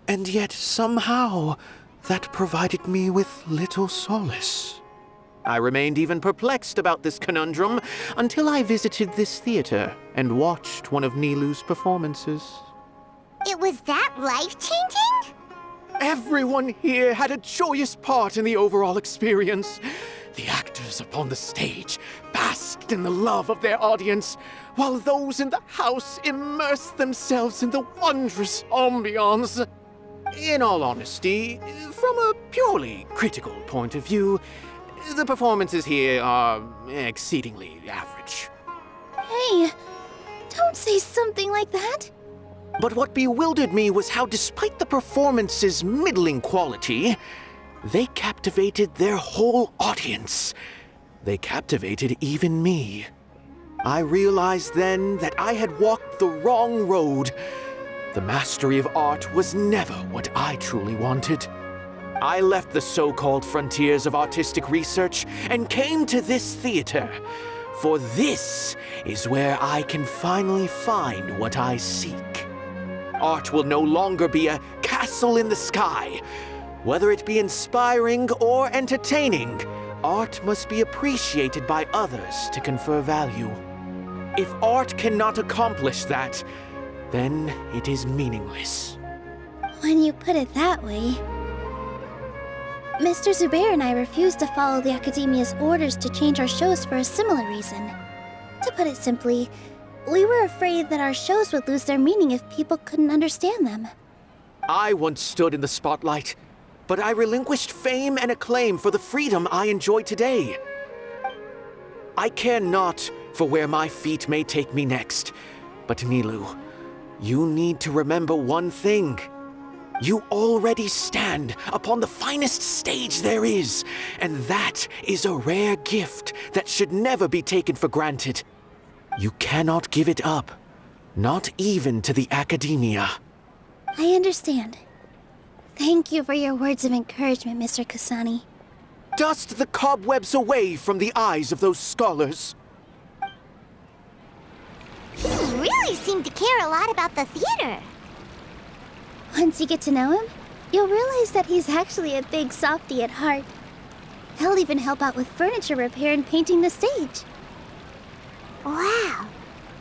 and yet somehow that provided me with little solace. I remained even perplexed about this conundrum until I visited this theater and watched one of Nilu's performances. It was that life-changing? Everyone here had a joyous part in the overall experience. The actors upon the stage basked in the love of their audience, while those in the house immersed themselves in the wondrous ambiance. In all honesty, from a purely critical point of view, the performances here are exceedingly average. Hey, don't say something like that. But what bewildered me was how, despite the performance's middling quality, they captivated their whole audience. They captivated even me. I realized then that I had walked the wrong road. The mastery of art was never what I truly wanted. I left the so-called frontiers of artistic research and came to this theater, for this is where I can finally find what I seek. Art will no longer be a castle in the sky. Whether it be inspiring or entertaining, art must be appreciated by others to confer value. If art cannot accomplish that, then it is meaningless. When you put it that way... Mr. Zubair and I refused to follow the Academia's orders to change our shows for a similar reason. To put it simply, we were afraid that our shows would lose their meaning if people couldn't understand them. I once stood in the spotlight, but I relinquished fame and acclaim for the freedom I enjoy today. I care not for where my feet may take me next, but Nilu, you need to remember one thing. You already stand upon the finest stage there is, and that is a rare gift that should never be taken for granted. You cannot give it up, not even to the Academia. I understand. Thank you for your words of encouragement, Mr. Kasani. Dust the cobwebs away from the eyes of those scholars. He really seemed to care a lot about the theater. Once you get to know him, you'll realize that he's actually a big softie at heart. He'll even help out with furniture repair and painting the stage. Wow.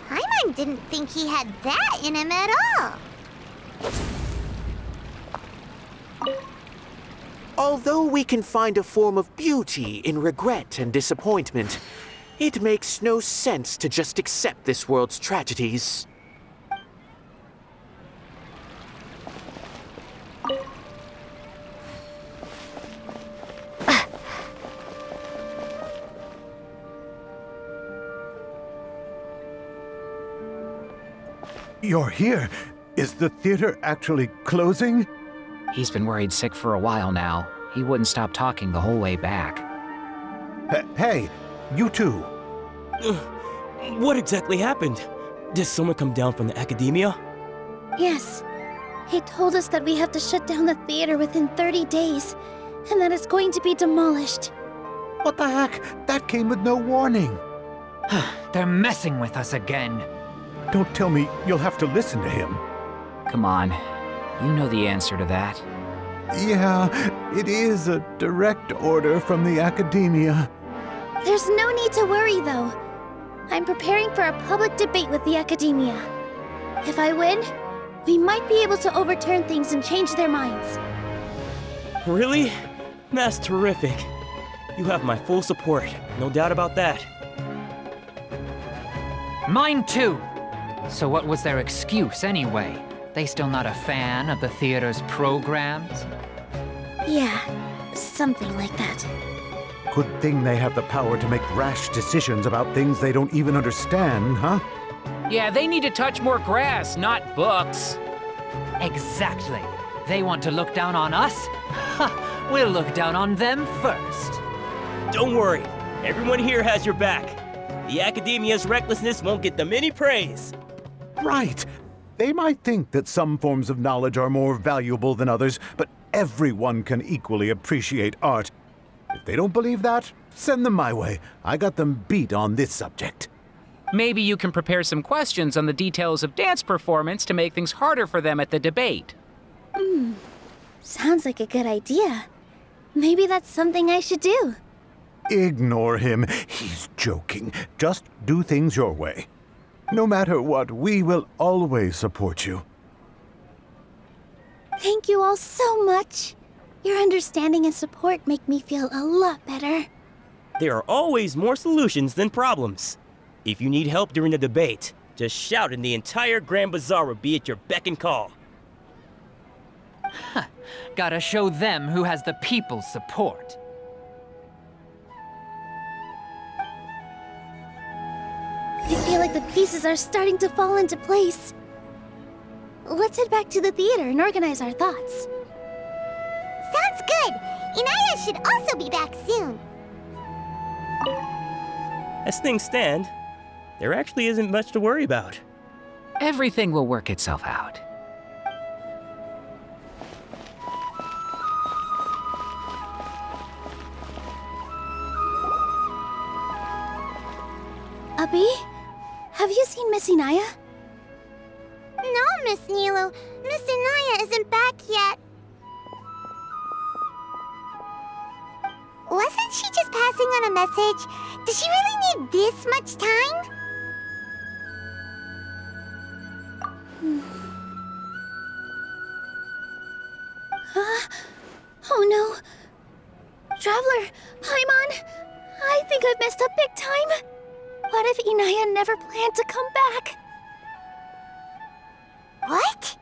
Paimon didn't think he had that in him at all. Although we can find a form of beauty in regret and disappointment, it makes no sense to just accept this world's tragedies. You're here. Is the theater actually closing? He's been worried sick for a while now. He wouldn't stop talking the whole way back. Hey, you two. What exactly happened? Did someone come down from the academia? Yes. He told us that we have to shut down the theater within 30 days, and that it's going to be demolished. What the heck? That came with no warning. They're messing with us again. Don't tell me you'll have to listen to him. Come on. You know the answer to that. Yeah, it is a direct order from the academia. There's no need to worry, though. I'm preparing for a public debate with the academia. If I win, we might be able to overturn things and change their minds. Really? That's terrific. You have my full support, no doubt about that. Mine too. So what was their excuse anyway? They still not a fan of the theater's programs? Yeah, something like that. Good thing they have the power to make rash decisions about things they don't even understand, huh? Yeah, they need to touch more grass, not books. Exactly. They want to look down on us? Ha! We'll look down on them first. Don't worry. Everyone here has your back. The academia's recklessness won't get them any praise. Right. They might think that some forms of knowledge are more valuable than others, but everyone can equally appreciate art. If they don't believe that, send them my way. I got them beat on this subject. Maybe you can prepare some questions on the details of dance performance to make things harder for them at the debate. Sounds like a good idea. Maybe that's something I should do. Ignore him. He's joking. Just do things your way. No matter what, we will always support you. Thank you all so much. Your understanding and support make me feel a lot better. There are always more solutions than problems. If you need help during the debate, just shout and the entire Grand Bazaar will be at your beck and call. Gotta show them who has the people's support. I feel like the pieces are starting to fall into place. Let's head back to the theater and organize our thoughts. Sounds good. Inaya should also be back soon. As things stand, there actually isn't much to worry about. Everything will work itself out. Abi, have you seen Miss Inaya? No, Miss Nilo. Miss Inaya isn't back yet. Wasn't she just passing on a message? Does she really need this much time? Oh no. Traveler, Paimon, I think I've messed up big time. What if Inaya never planned to come back? What?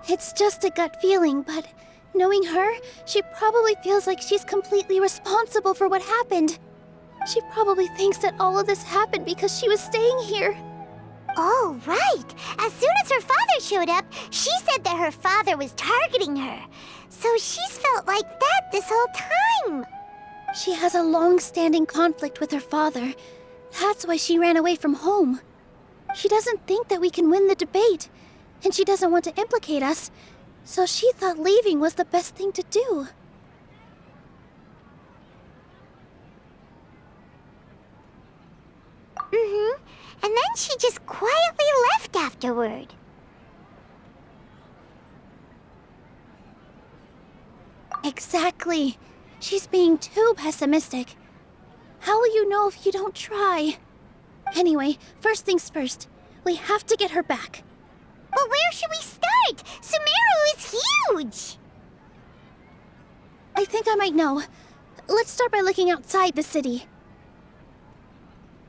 It's just a gut feeling, but knowing her, she probably feels like she's completely responsible for what happened. She probably thinks that all of this happened because she was staying here. Oh, right. As soon as her father showed up, she said that her father was targeting her. So she's felt like that this whole time. She has a long-standing conflict with her father. That's why she ran away from home. She doesn't think that we can win the debate, and she doesn't want to implicate us, So she thought leaving was the best thing to do. Mm-hmm. And then she just quietly left afterward. Exactly. She's being too pessimistic. How will you know if you don't try? Anyway, first things first. We have to get her back. But where should we start? Sumeru is huge! I think I might know. Let's start by looking outside the city.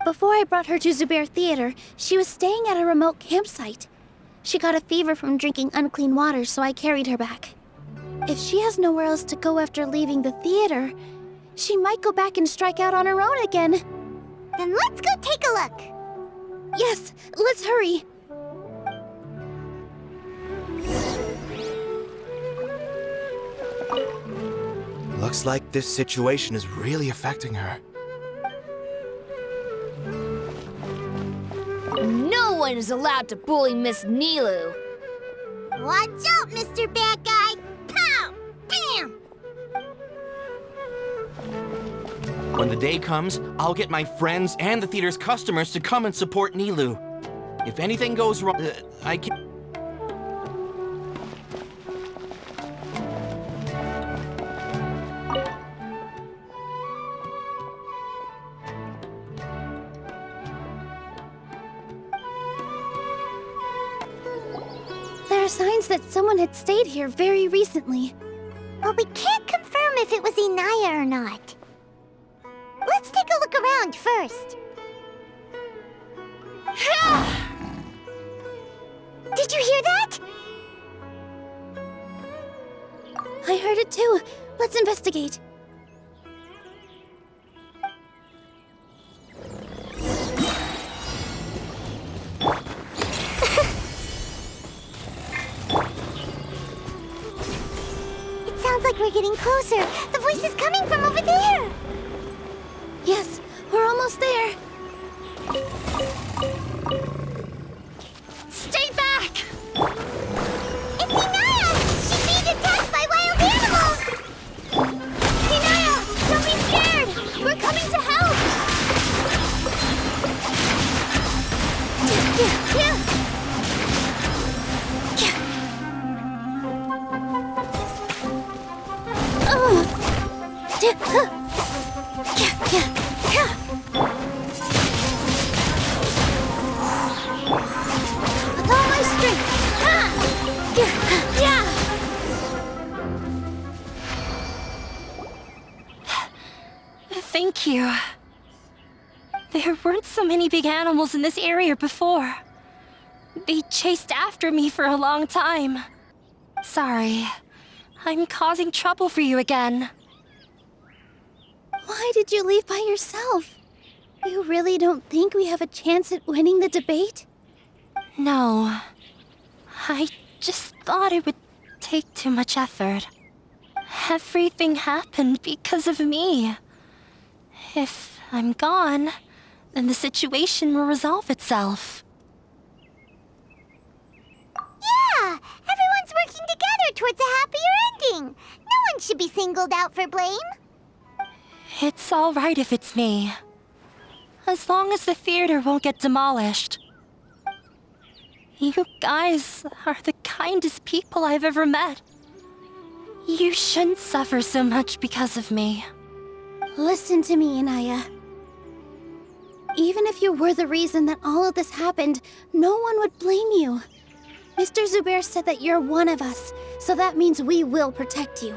Before I brought her to Zubair Theater, she was staying at a remote campsite. She got a fever from drinking unclean water, so I carried her back. If she has nowhere else to go after leaving the theater, she might go back and strike out on her own again. Then let's go take a look. Yes, let's hurry. Looks like this situation is really affecting her. No one is allowed to bully Miss Nilu. Watch out, Mr. Bad Guy! Pow! Bam! When the day comes, I'll get my friends and the theater's customers to come and support Nilu. If anything goes wrong, I can... There are signs that someone had stayed here very recently. But we can't confirm if it was Inaya or not. Let's take a look around first. Did you hear that? I heard it too. Let's investigate. It sounds like we're getting closer. The voice is coming from over there. Yes, we're almost there. Stay back! It's Inaya! She's being attacked by wild animals! Inaya, don't be scared! We're coming to help! With all my strength! Thank you. There weren't so many big animals in this area before. They chased after me for a long time. Sorry. I'm causing trouble for you again. Why did you leave by yourself? You really don't think we have a chance at winning the debate? No. I just thought it would take too much effort. Everything happened because of me. If I'm gone, then the situation will resolve itself. Yeah! Everyone's working together towards a happier ending. No one should be singled out for blame. It's all right if it's me. As long as the theater won't get demolished. You guys are the kindest people I've ever met. You shouldn't suffer so much because of me. Listen to me, Inaya. Even if you were the reason that all of this happened, no one would blame you. Mr. Zubair said that you're one of us, so that means we will protect you.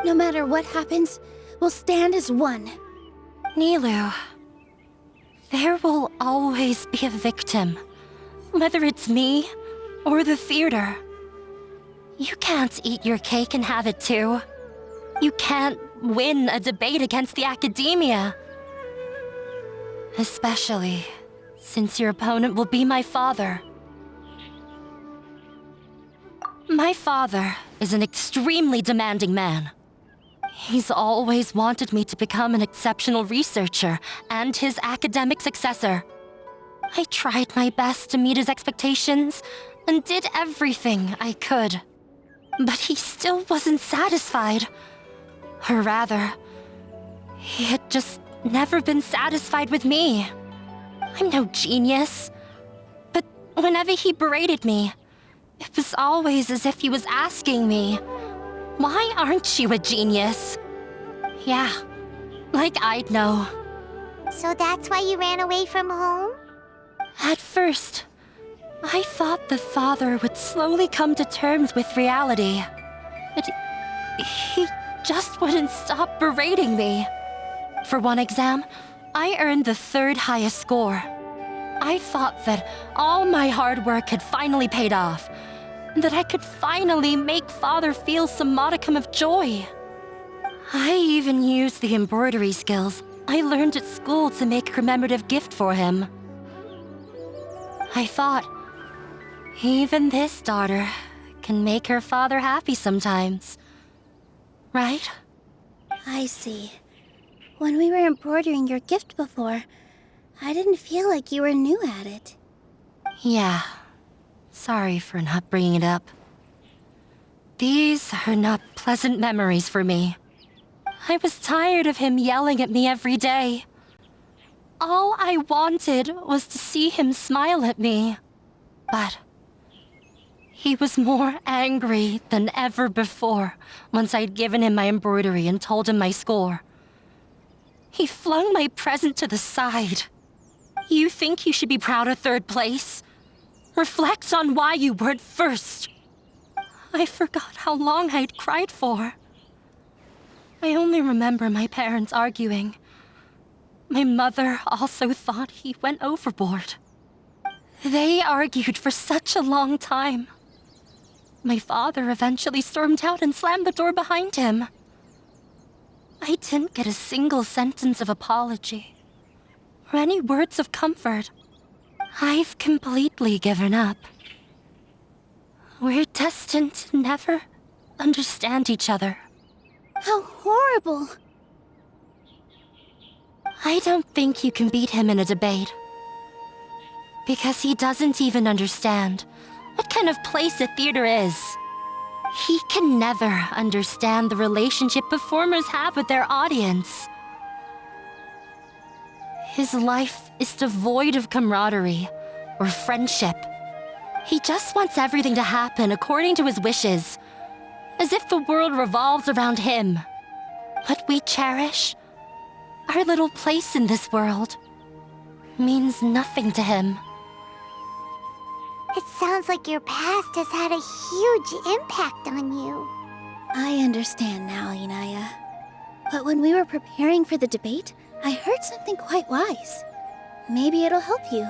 No matter what happens, we'll stand as one. Nilu, there will always be a victim, whether it's me or the theater. You can't eat your cake and have it too. You can't win a debate against the academia. Especially since your opponent will be my father. My father is an extremely demanding man. He's always wanted me to become an exceptional researcher and his academic successor. I tried my best to meet his expectations and did everything I could. But he still wasn't satisfied. Or rather, he had just never been satisfied with me. I'm no genius. But whenever he berated me, it was always as if he was asking me, "Why aren't you a genius?" Yeah, like I'd know. So that's why you ran away from home? At first, I thought the father would slowly come to terms with reality. But he just wouldn't stop berating me. For one exam, I earned the third highest score. I thought that all my hard work had finally paid off, and that I could finally make Father feel some modicum of joy. I even used the embroidery skills I learned at school to make a commemorative gift for him. I thought, even this daughter can make her father happy sometimes. Right? I see. When we were embroidering your gift before, I didn't feel like you were new at it. Yeah. Sorry for not bringing it up. These are not pleasant memories for me. I was tired of him yelling at me every day. All I wanted was to see him smile at me. But he was more angry than ever before once I'd given him my embroidery and told him my score. He flung my present to the side. You think you should be proud of third place? Reflect on why you weren't first. I forgot how long I'd cried for. I only remember my parents arguing. My mother also thought he went overboard. They argued for such a long time. My father eventually stormed out and slammed the door behind him. I didn't get a single sentence of apology or any words of comfort. I've completely given up. We're destined to never understand each other. How horrible! I don't think you can beat him in a debate. Because he doesn't even understand what kind of place a theater is. He can never understand the relationship performers have with their audience. His life is devoid of camaraderie or friendship. He just wants everything to happen according to his wishes, as if the world revolves around him. What we cherish, our little place in this world, means nothing to him. It sounds like your past has had a huge impact on you. I understand now, Inaya. But when we were preparing for the debate, I heard something quite wise. Maybe it'll help you.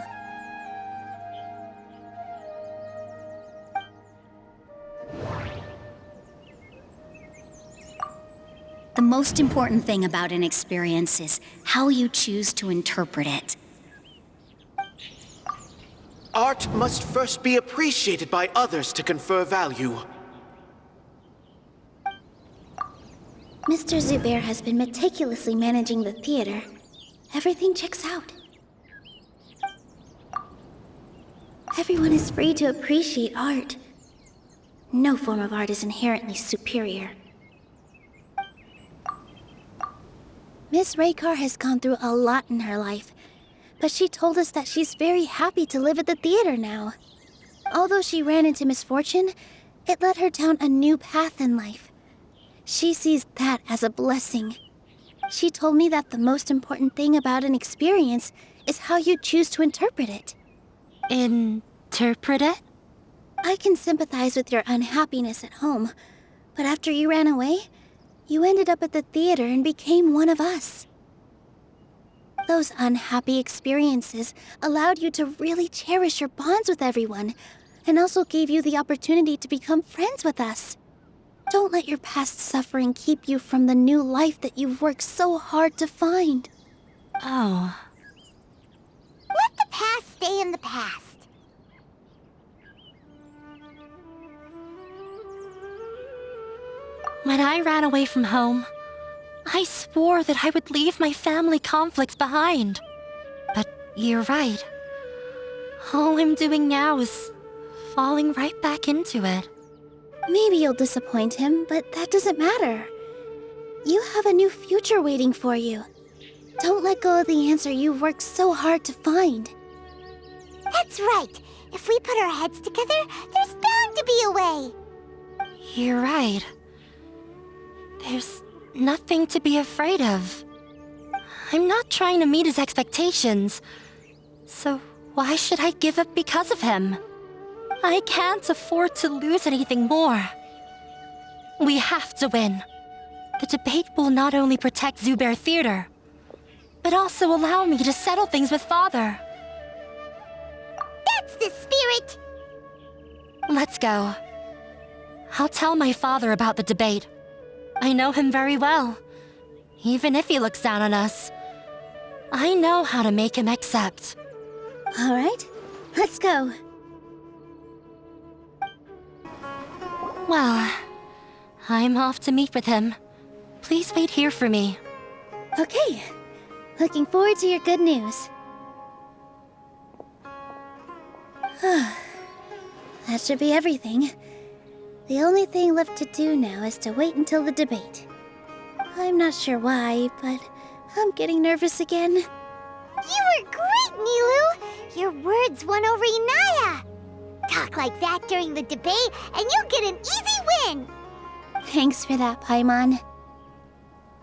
The most important thing about an experience is how you choose to interpret it. Art must first be appreciated by others to confer value. Mr. Zubair has been meticulously managing the theater. Everything checks out. Everyone is free to appreciate art. No form of art is inherently superior. Miss Raykar has gone through a lot in her life, but she told us that she's very happy to live at the theater now. Although she ran into misfortune, it led her down a new path in life. She sees that as a blessing. She told me that the most important thing about an experience is how you choose to interpret it. Interpret it? I can sympathize with your unhappiness at home, but after you ran away, you ended up at the theater and became one of us. Those unhappy experiences allowed you to really cherish your bonds with everyone, and also gave you the opportunity to become friends with us. Don't let your past suffering keep you from the new life that you've worked so hard to find. Oh. Let the past stay in the past. When I ran away from home, I swore that I would leave my family conflicts behind. But you're right. All I'm doing now is falling right back into it. Maybe you'll disappoint him, but that doesn't matter. You have a new future waiting for you. Don't let go of the answer you've worked so hard to find. That's right. If we put our heads together, there's bound to be a way. You're right. There's nothing to be afraid of. I'm not trying to meet his expectations. So why should I give up because of him? I can't afford to lose anything more. We have to win. The debate will not only protect Zubair Theater, but also allow me to settle things with Father. That's the spirit! Let's go. I'll tell my father about the debate. I know him very well. Even if he looks down on us, I know how to make him accept. All right, let's go. Well, I'm off to meet with him. Please wait here for me. Okay. Looking forward to your good news. That should be everything. The only thing left to do now is to wait until the debate. I'm not sure why, but I'm getting nervous again. You were great, Nilu! Your words won over Inaya! Talk like that during the debate, and you'll get an easy win! Thanks for that, Paimon.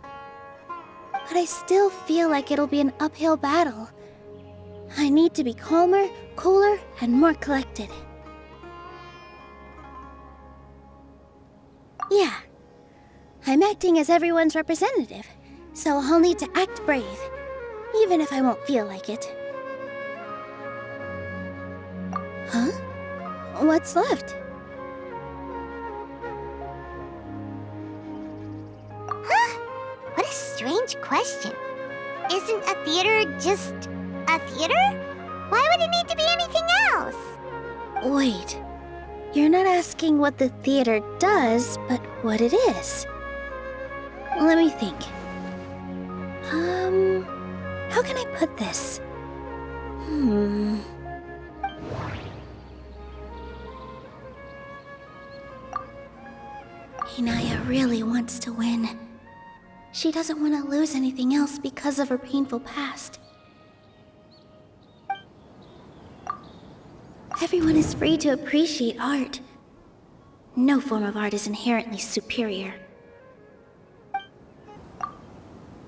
But I still feel like it'll be an uphill battle. I need to be calmer, cooler, and more collected. Yeah. I'm acting as everyone's representative, so I'll need to act brave, even if I won't feel like it. Huh? What's left? Huh? What a strange question. Isn't a theater just a theater? Why would it need to be anything else? Wait. You're not asking what the theater does, but what it is. Let me think. How can I put this? Inaya really wants to win. She doesn't want to lose anything else because of her painful past. Everyone is free to appreciate art. No form of art is inherently superior.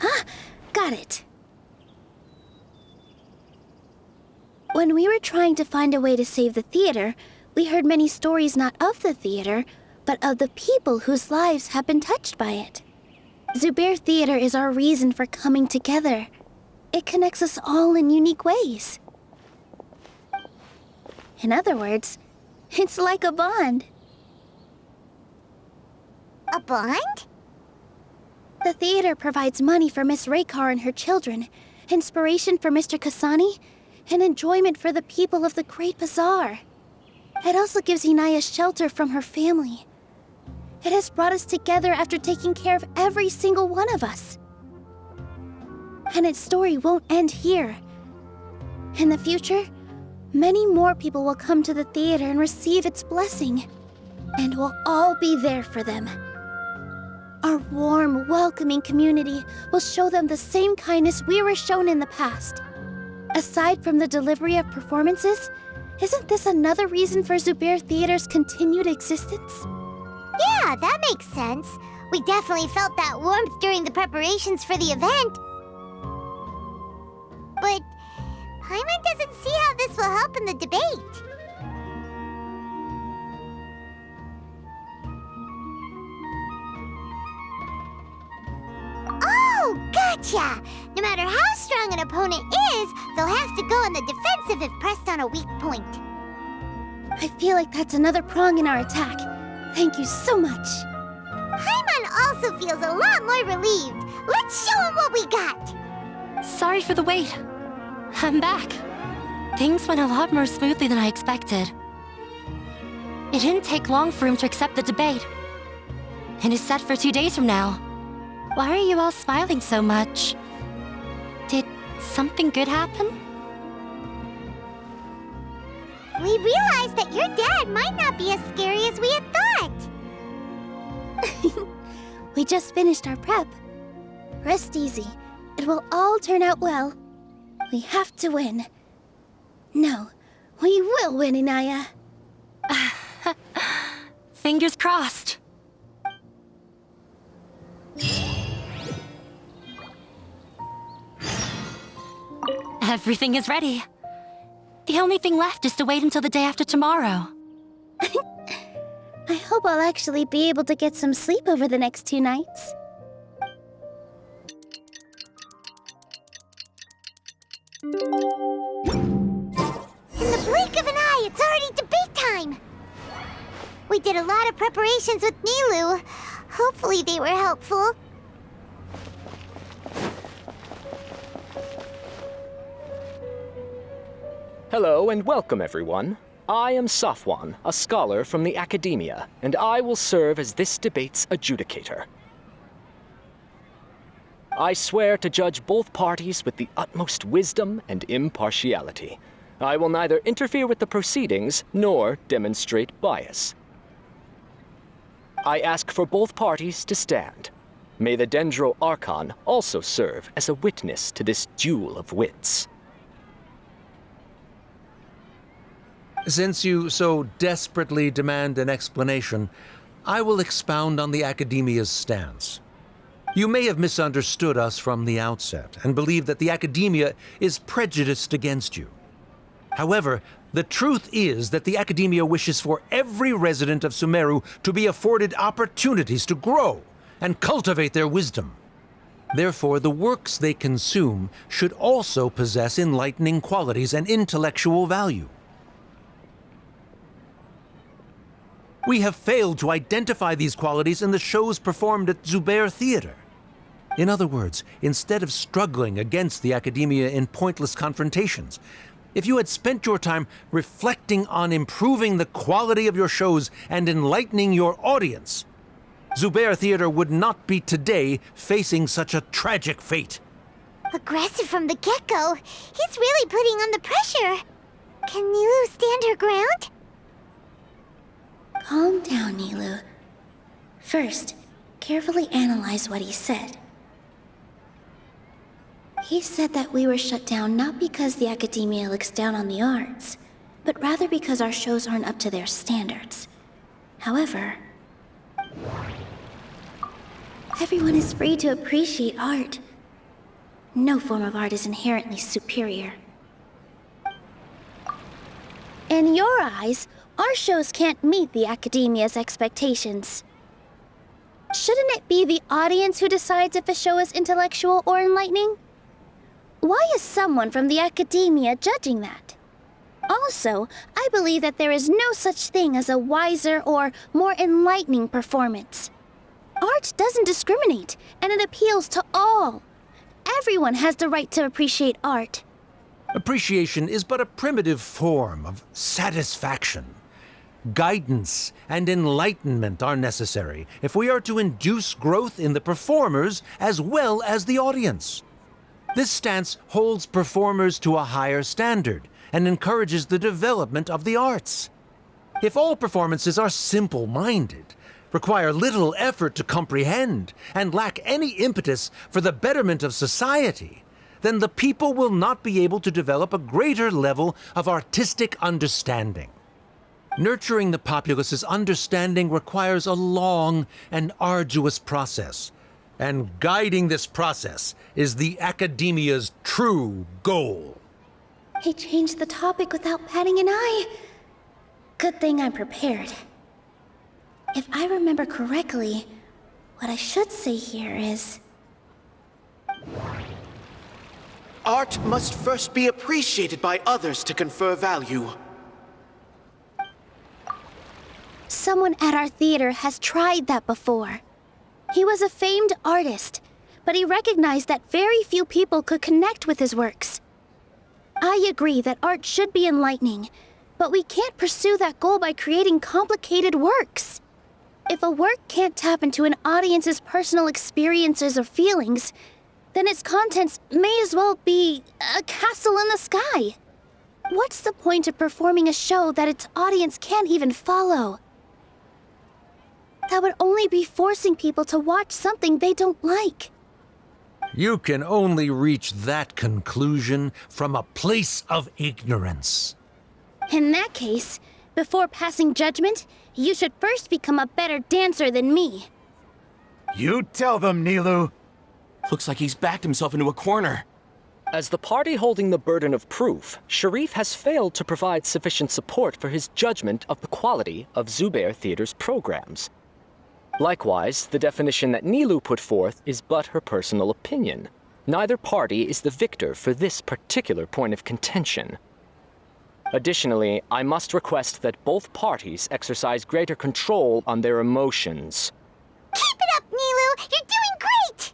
Ah, got it. When we were trying to find a way to save the theater, we heard many stories not of the theater, but of the people whose lives have been touched by it. Zubair Theater is our reason for coming together. It connects us all in unique ways. In other words, it's like a bond. A bond? The theater provides money for Miss Raykar and her children, inspiration for Mr. Kasani, and enjoyment for the people of the Great Bazaar. It also gives Inaya shelter from her family. It has brought us together after taking care of every single one of us. And its story won't end here. In the future, many more people will come to the theater and receive its blessing. And we'll all be there for them. Our warm, welcoming community will show them the same kindness we were shown in the past. Aside from the delivery of performances, isn't this another reason for Zubair Theater's continued existence? Yeah, that makes sense. We definitely felt that warmth during the preparations for the event. But Paimon doesn't see how this will help in the debate. Oh, gotcha! No matter how strong an opponent is, they'll have to go on the defensive if pressed on a weak point. I feel like that's another prong in our attack. Thank you so much. Paimon also feels a lot more relieved. Let's show him what we got. Sorry for the wait. I'm back. Things went a lot more smoothly than I expected. It didn't take long for him to accept the debate. It is set for 2 days from now. Why are you all smiling so much? Did something good happen? We realized that your dad might not be as scary as we had thought. We just finished our prep. Rest easy. It will all turn out well. We have to win. No, we will win, Inaya. Fingers crossed. Everything is ready. The only thing left is to wait until the day after tomorrow. I hope I'll actually be able to get some sleep over the next 2 nights. In the blink of an eye, it's already debate time! We did a lot of preparations with Nilu. Hopefully they were helpful. Hello and welcome, everyone. I am Safwan, a scholar from the Academia, and I will serve as this debate's adjudicator. I swear to judge both parties with the utmost wisdom and impartiality. I will neither interfere with the proceedings nor demonstrate bias. I ask for both parties to stand. May the Dendro Archon also serve as a witness to this duel of wits. Since you so desperately demand an explanation, I will expound on the Academia's stance. You may have misunderstood us from the outset and believe that the Academia is prejudiced against you. However, the truth is that the Academia wishes for every resident of Sumeru to be afforded opportunities to grow and cultivate their wisdom. Therefore, the works they consume should also possess enlightening qualities and intellectual value. We have failed to identify these qualities in the shows performed at Zubair Theater. In other words, instead of struggling against the Academia in pointless confrontations, if you had spent your time reflecting on improving the quality of your shows and enlightening your audience, Zubair Theater would not be today facing such a tragic fate. Aggressive from the get-go, he's really putting on the pressure. Can Nilu stand her ground? Calm down, Nilu. First, carefully analyze what he said. He said that we were shut down not because the Academia looks down on the arts, but rather because our shows aren't up to their standards. However, everyone is free to appreciate art. No form of art is inherently superior. In your eyes, our shows can't meet the Academia's expectations. Shouldn't it be the audience who decides if a show is intellectual or enlightening? Why is someone from the Academia judging that? Also, I believe that there is no such thing as a wiser or more enlightening performance. Art doesn't discriminate, and it appeals to all. Everyone has the right to appreciate art. Appreciation is but a primitive form of satisfaction. Guidance and enlightenment are necessary if we are to induce growth in the performers as well as the audience. This stance holds performers to a higher standard and encourages the development of the arts. If all performances are simple-minded, require little effort to comprehend, and lack any impetus for the betterment of society, then the people will not be able to develop a greater level of artistic understanding. Nurturing the populace's understanding requires a long and arduous process, and guiding this process is the Academia's true goal. He changed the topic without batting an eye. Good thing I'm prepared. If I remember correctly, what I should say here is... Art must first be appreciated by others to confer value. Someone at our theater has tried that before. He was a famed artist, but he recognized that very few people could connect with his works. I agree that art should be enlightening, but we can't pursue that goal by creating complicated works. If a work can't tap into an audience's personal experiences or feelings, then its contents may as well be a castle in the sky. What's the point of performing a show that its audience can't even follow? That would only be forcing people to watch something they don't like. You can only reach that conclusion from a place of ignorance. In that case, before passing judgment, you should first become a better dancer than me. You tell them, Nilu. Looks like he's backed himself into a corner. As the party holding the burden of proof, Sharif has failed to provide sufficient support for his judgment of the quality of Zubair Theater's programs. Likewise, the definition that Nilu put forth is but her personal opinion. Neither party is the victor for this particular point of contention. Additionally, I must request that both parties exercise greater control on their emotions. Keep it up, Nilu! You're doing great!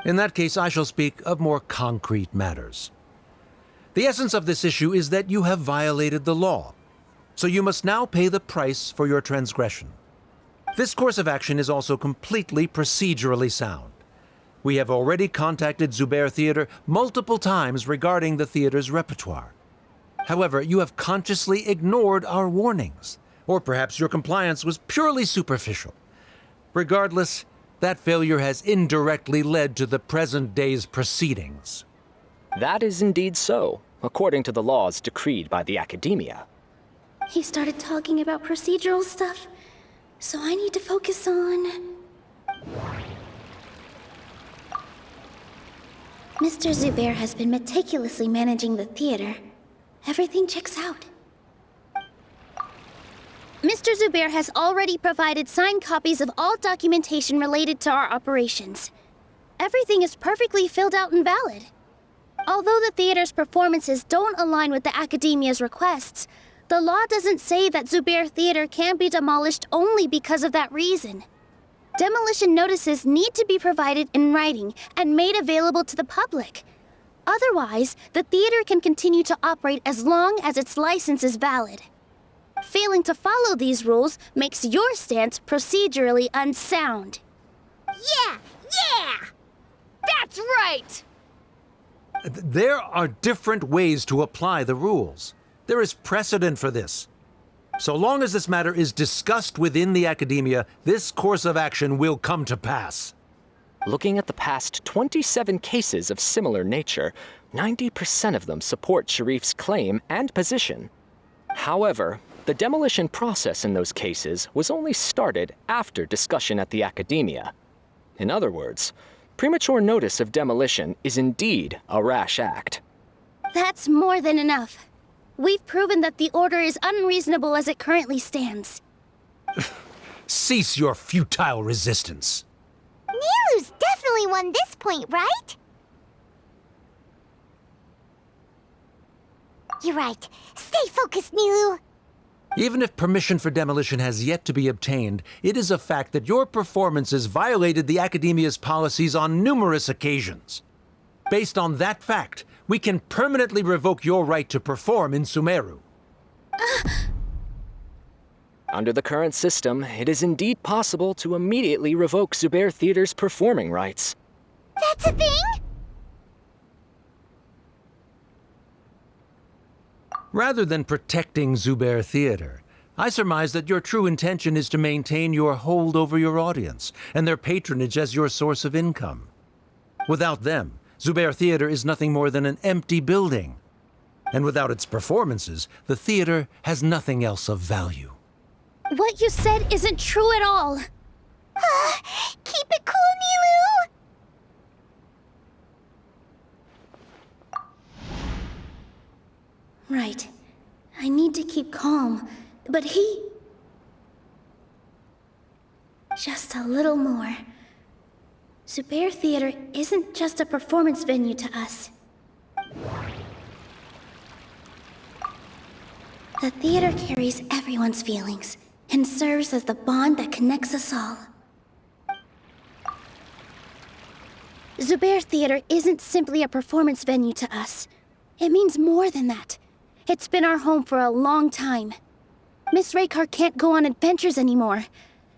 In that case, I shall speak of more concrete matters. The essence of this issue is that you have violated the law, so you must now pay the price for your transgression. This course of action is also completely procedurally sound. We have already contacted Zubair Theater multiple times regarding the theater's repertoire. However, you have consciously ignored our warnings, or perhaps your compliance was purely superficial. Regardless, that failure has indirectly led to the present day's proceedings. That is indeed so, according to the laws decreed by the Academia. He started talking about procedural stuff, so I need to focus on... Mr. Zubair has been meticulously managing the theater. Everything checks out. Mr. Zubair has already provided signed copies of all documentation related to our operations. Everything is perfectly filled out and valid. Although the theater's performances don't align with the Academia's requests, the law doesn't say that Zubair Theater can be demolished only because of that reason. Demolition notices need to be provided in writing and made available to the public. Otherwise, the theater can continue to operate as long as its license is valid. Failing to follow these rules makes your stance procedurally unsound. Yeah! That's right! There are different ways to apply the rules. There is precedent for this. So long as this matter is discussed within the Academia, this course of action will come to pass. Looking at the past 27 cases of similar nature, 90% of them support Sharif's claim and position. However, the demolition process in those cases was only started after discussion at the Academia. In other words, premature notice of demolition is indeed a rash act. That's more than enough. We've proven that the order is unreasonable as it currently stands. Cease your futile resistance. Nilu's definitely won this point, right? You're right. Stay focused, Nilu. Even if permission for demolition has yet to be obtained, it is a fact that your performances violated the Academia's policies on numerous occasions. Based on that fact, we can permanently revoke your right to perform in Sumeru. Under the current system, it is indeed possible to immediately revoke Zubair Theater's performing rights. That's a thing? Rather than protecting Zubair Theater, I surmise that your true intention is to maintain your hold over your audience and their patronage as your source of income. Without them, Zubair Theater is nothing more than an empty building. And without its performances, the theater has nothing else of value. What you said isn't true at all. Keep it cool, Nilu! Right. I need to keep calm, but he... Just a little more. Zubair Theater isn't just a performance venue to us. The theater carries everyone's feelings and serves as the bond that connects us all. Zubair Theater isn't simply a performance venue to us. It means more than that. It's been our home for a long time. Miss Raykar can't go on adventures anymore,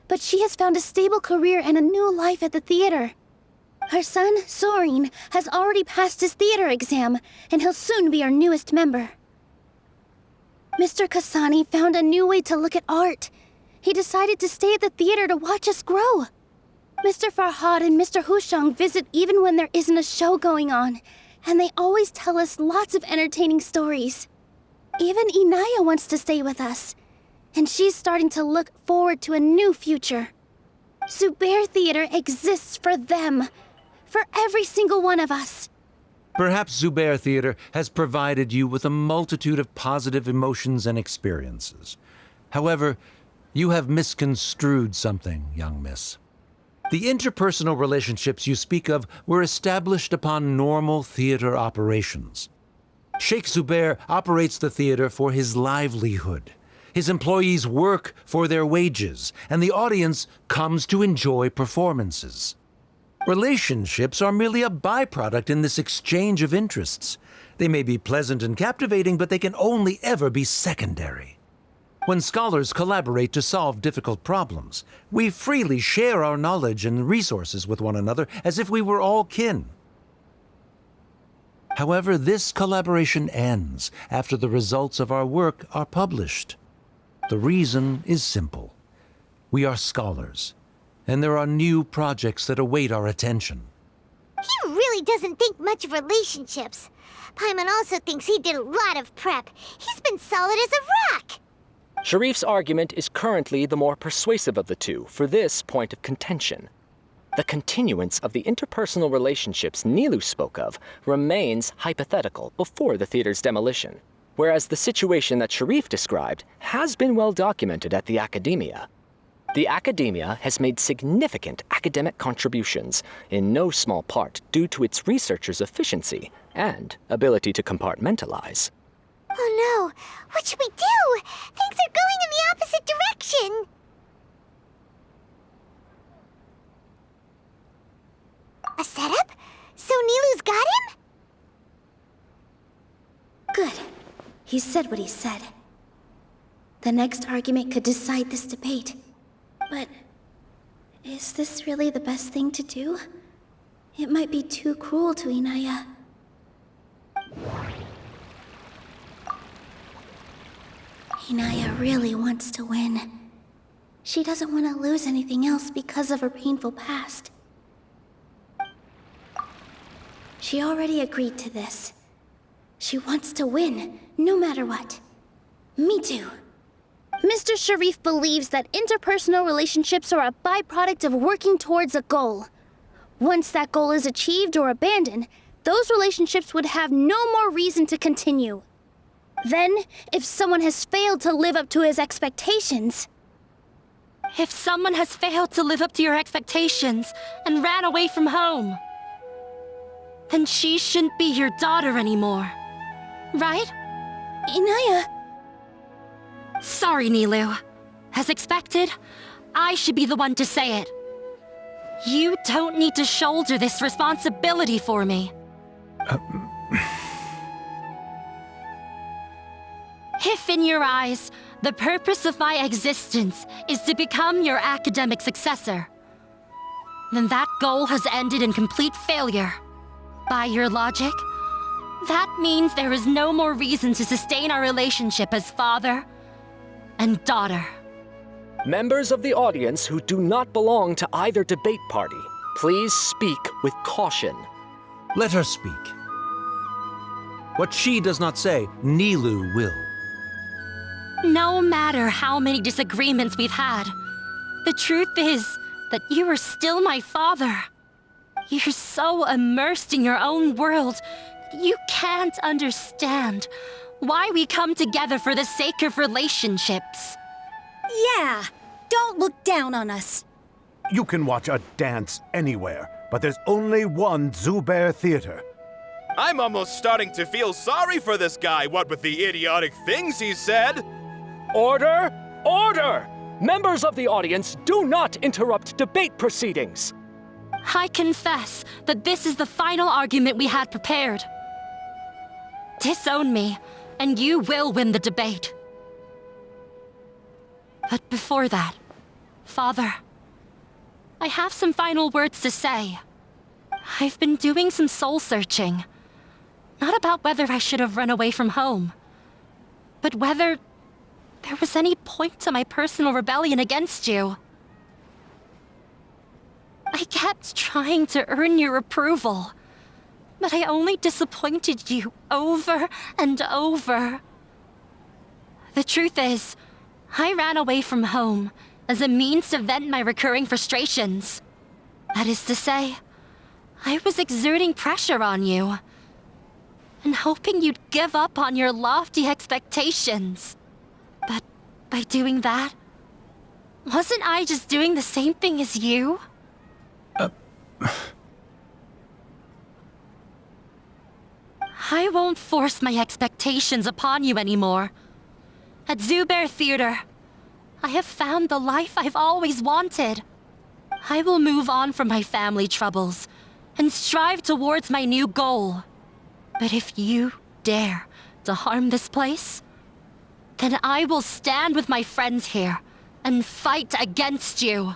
but she has found a stable career and a new life at the theater. Her son, Soren, has already passed his theater exam, and he'll soon be our newest member. Mr. Kasani found a new way to look at art. he decided to stay at the theater to watch us grow. Mr. Farhad and Mr. Hushang visit even when there isn't a show going on, and they always tell us lots of entertaining stories. Even Inaya wants to stay with us, and she's starting to look forward to a new future. Zubair Theater exists for them, for every single one of us. Perhaps Zubair Theater has provided you with a multitude of positive emotions and experiences. However, you have misconstrued something, young miss. The interpersonal relationships you speak of were established upon normal theater operations. Sheikh Zubair operates the theater for his livelihood. His employees work for their wages, and the audience comes to enjoy performances. Relationships are merely a byproduct in this exchange of interests. They may be pleasant and captivating, but they can only ever be secondary. When scholars collaborate to solve difficult problems, we freely share our knowledge and resources with one another as if we were all kin. However, this collaboration ends after the results of our work are published. The reason is simple. We are scholars, and there are new projects that await our attention. He really doesn't think much of relationships. Paimon also thinks he did a lot of prep. He's been solid as a rock. Sharif's argument is currently the more persuasive of the two for this point of contention. The continuance of the interpersonal relationships Nilu spoke of remains hypothetical before the theater's demolition, whereas the situation that Sharif described has been well documented at the Academia. The Academia has made significant academic contributions, in no small part due to its researchers' efficiency and ability to compartmentalize. Oh no! What should we do? Things are going in the opposite direction! A setup? So Nilu's got him? Good. He said what he said. The next argument could decide this debate. But is this really the best thing to do? It might be too cruel to Inaya. Inaya really wants to win. She doesn't want to lose anything else because of her painful past. She already agreed to this. She wants to win, no matter what. Me too. Mr. Sharif believes that interpersonal relationships are a byproduct of working towards a goal. Once that goal is achieved or abandoned, those relationships would have no more reason to continue. Then, if someone has failed to live up to his expectations... If someone has failed to live up to your expectations and ran away from home, then she shouldn't be your daughter anymore. Right? Inaya... Sorry, Nilu. As expected, I should be the one to say it. You don't need to shoulder this responsibility for me. If in your eyes, the purpose of my existence is to become your academic successor, then that goal has ended in complete failure. By your logic, that means there is no more reason to sustain our relationship as father and daughter. Members of the audience who do not belong to either debate party, please speak with caution. Let her speak. What she does not say, Nilu will. No matter how many disagreements we've had, the truth is that you are still my father. You're so immersed in your own world, you can't understand why we come together for the sake of relationships. Yeah, don't look down on us. You can watch a dance anywhere, but there's only one Zubair Theater. I'm almost starting to feel sorry for this guy, what with the idiotic things he said. Order! Order! Members of the audience, do not interrupt debate proceedings. I confess that this is the final argument we had prepared. Disown me, and you will win the debate. But before that, Father, I have some final words to say. I've been doing some soul-searching. Not about whether I should have run away from home, but whether there was any point to my personal rebellion against you. I kept trying to earn your approval, but I only disappointed you over and over. The truth is, I ran away from home as a means to vent my recurring frustrations. That is to say, I was exerting pressure on you and hoping you'd give up on your lofty expectations. But by doing that, wasn't I just doing the same thing as you? I won't force my expectations upon you anymore. At Zubair Theater, I have found the life I've always wanted. I will move on from my family troubles and strive towards my new goal. But if you dare to harm this place, then I will stand with my friends here and fight against you.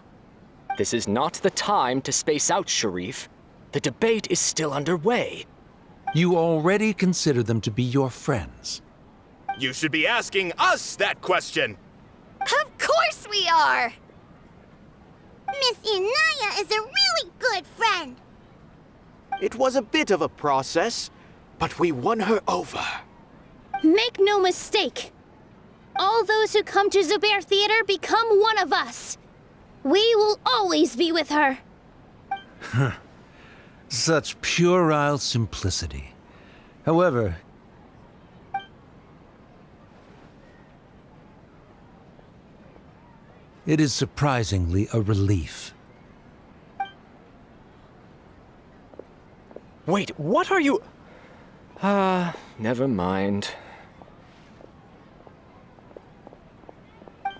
This is not the time to space out, Sharif. The debate is still underway. You already consider them to be your friends. You should be asking us that question. Of course we are! Miss Inaya is a really good friend. It was a bit of a process, but we won her over. Make no mistake. All those who come to Zubair Theater become one of us. We will always be with her. Such puerile simplicity. However, it is surprisingly a relief. Wait, what are you... never mind.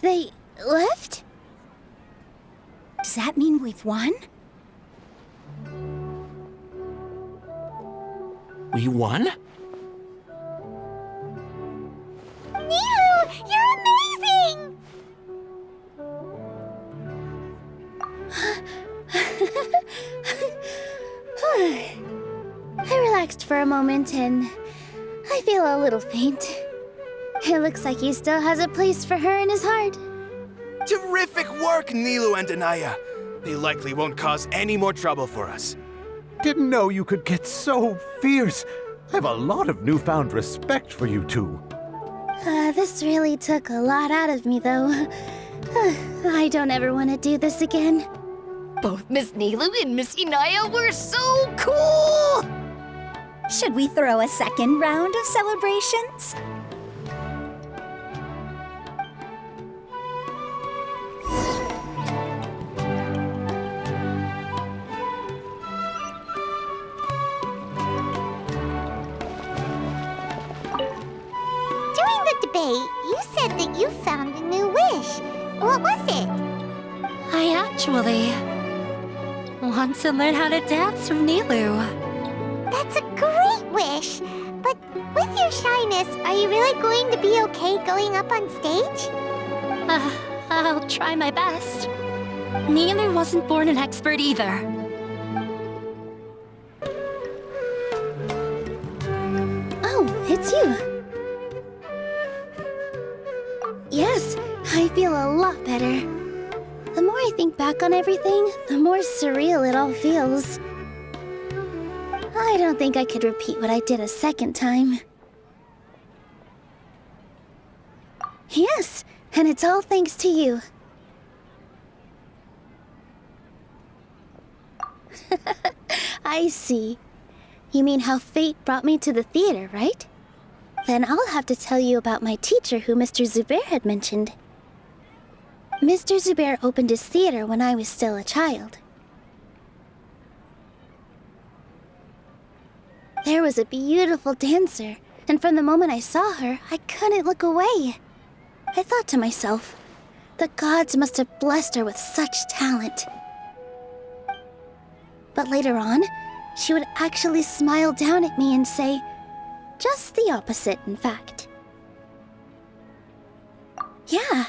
They left? Does that mean we've won? We won? Nilu, you're amazing! I relaxed for a moment and I feel a little faint. It looks like he still has a place for her in his heart. Terrific work, Nilu and Anaya. They likely won't cause any more trouble for us. Didn't know you could get so fierce. I have a lot of newfound respect for you two. This really took a lot out of me, though. I don't ever want to do this again. Both Miss Nilu and Miss Inaya were so cool! Should we throw a second round of celebrations? During the debate, you said that you found a new wish. What was it? I actually want to learn how to dance from Nilu. That's a great wish. But with your shyness, are you really going to be okay going up on stage? I'll try my best. Nilu wasn't born an expert either. Oh, it's you. Yes, I feel a lot better. The more I think back on everything, the more surreal it all feels. I don't think I could repeat what I did a second time. Yes, and it's all thanks to you. I see. You mean how fate brought me to the theater, right? Then I'll have to tell you about my teacher who Mr. Zubair had mentioned. Mr. Zubair opened his theater when I was still a child. There was a beautiful dancer, and from the moment I saw her, I couldn't look away. I thought to myself, the gods must have blessed her with such talent. But later on, she would actually smile down at me and say, just the opposite, in fact. Yeah.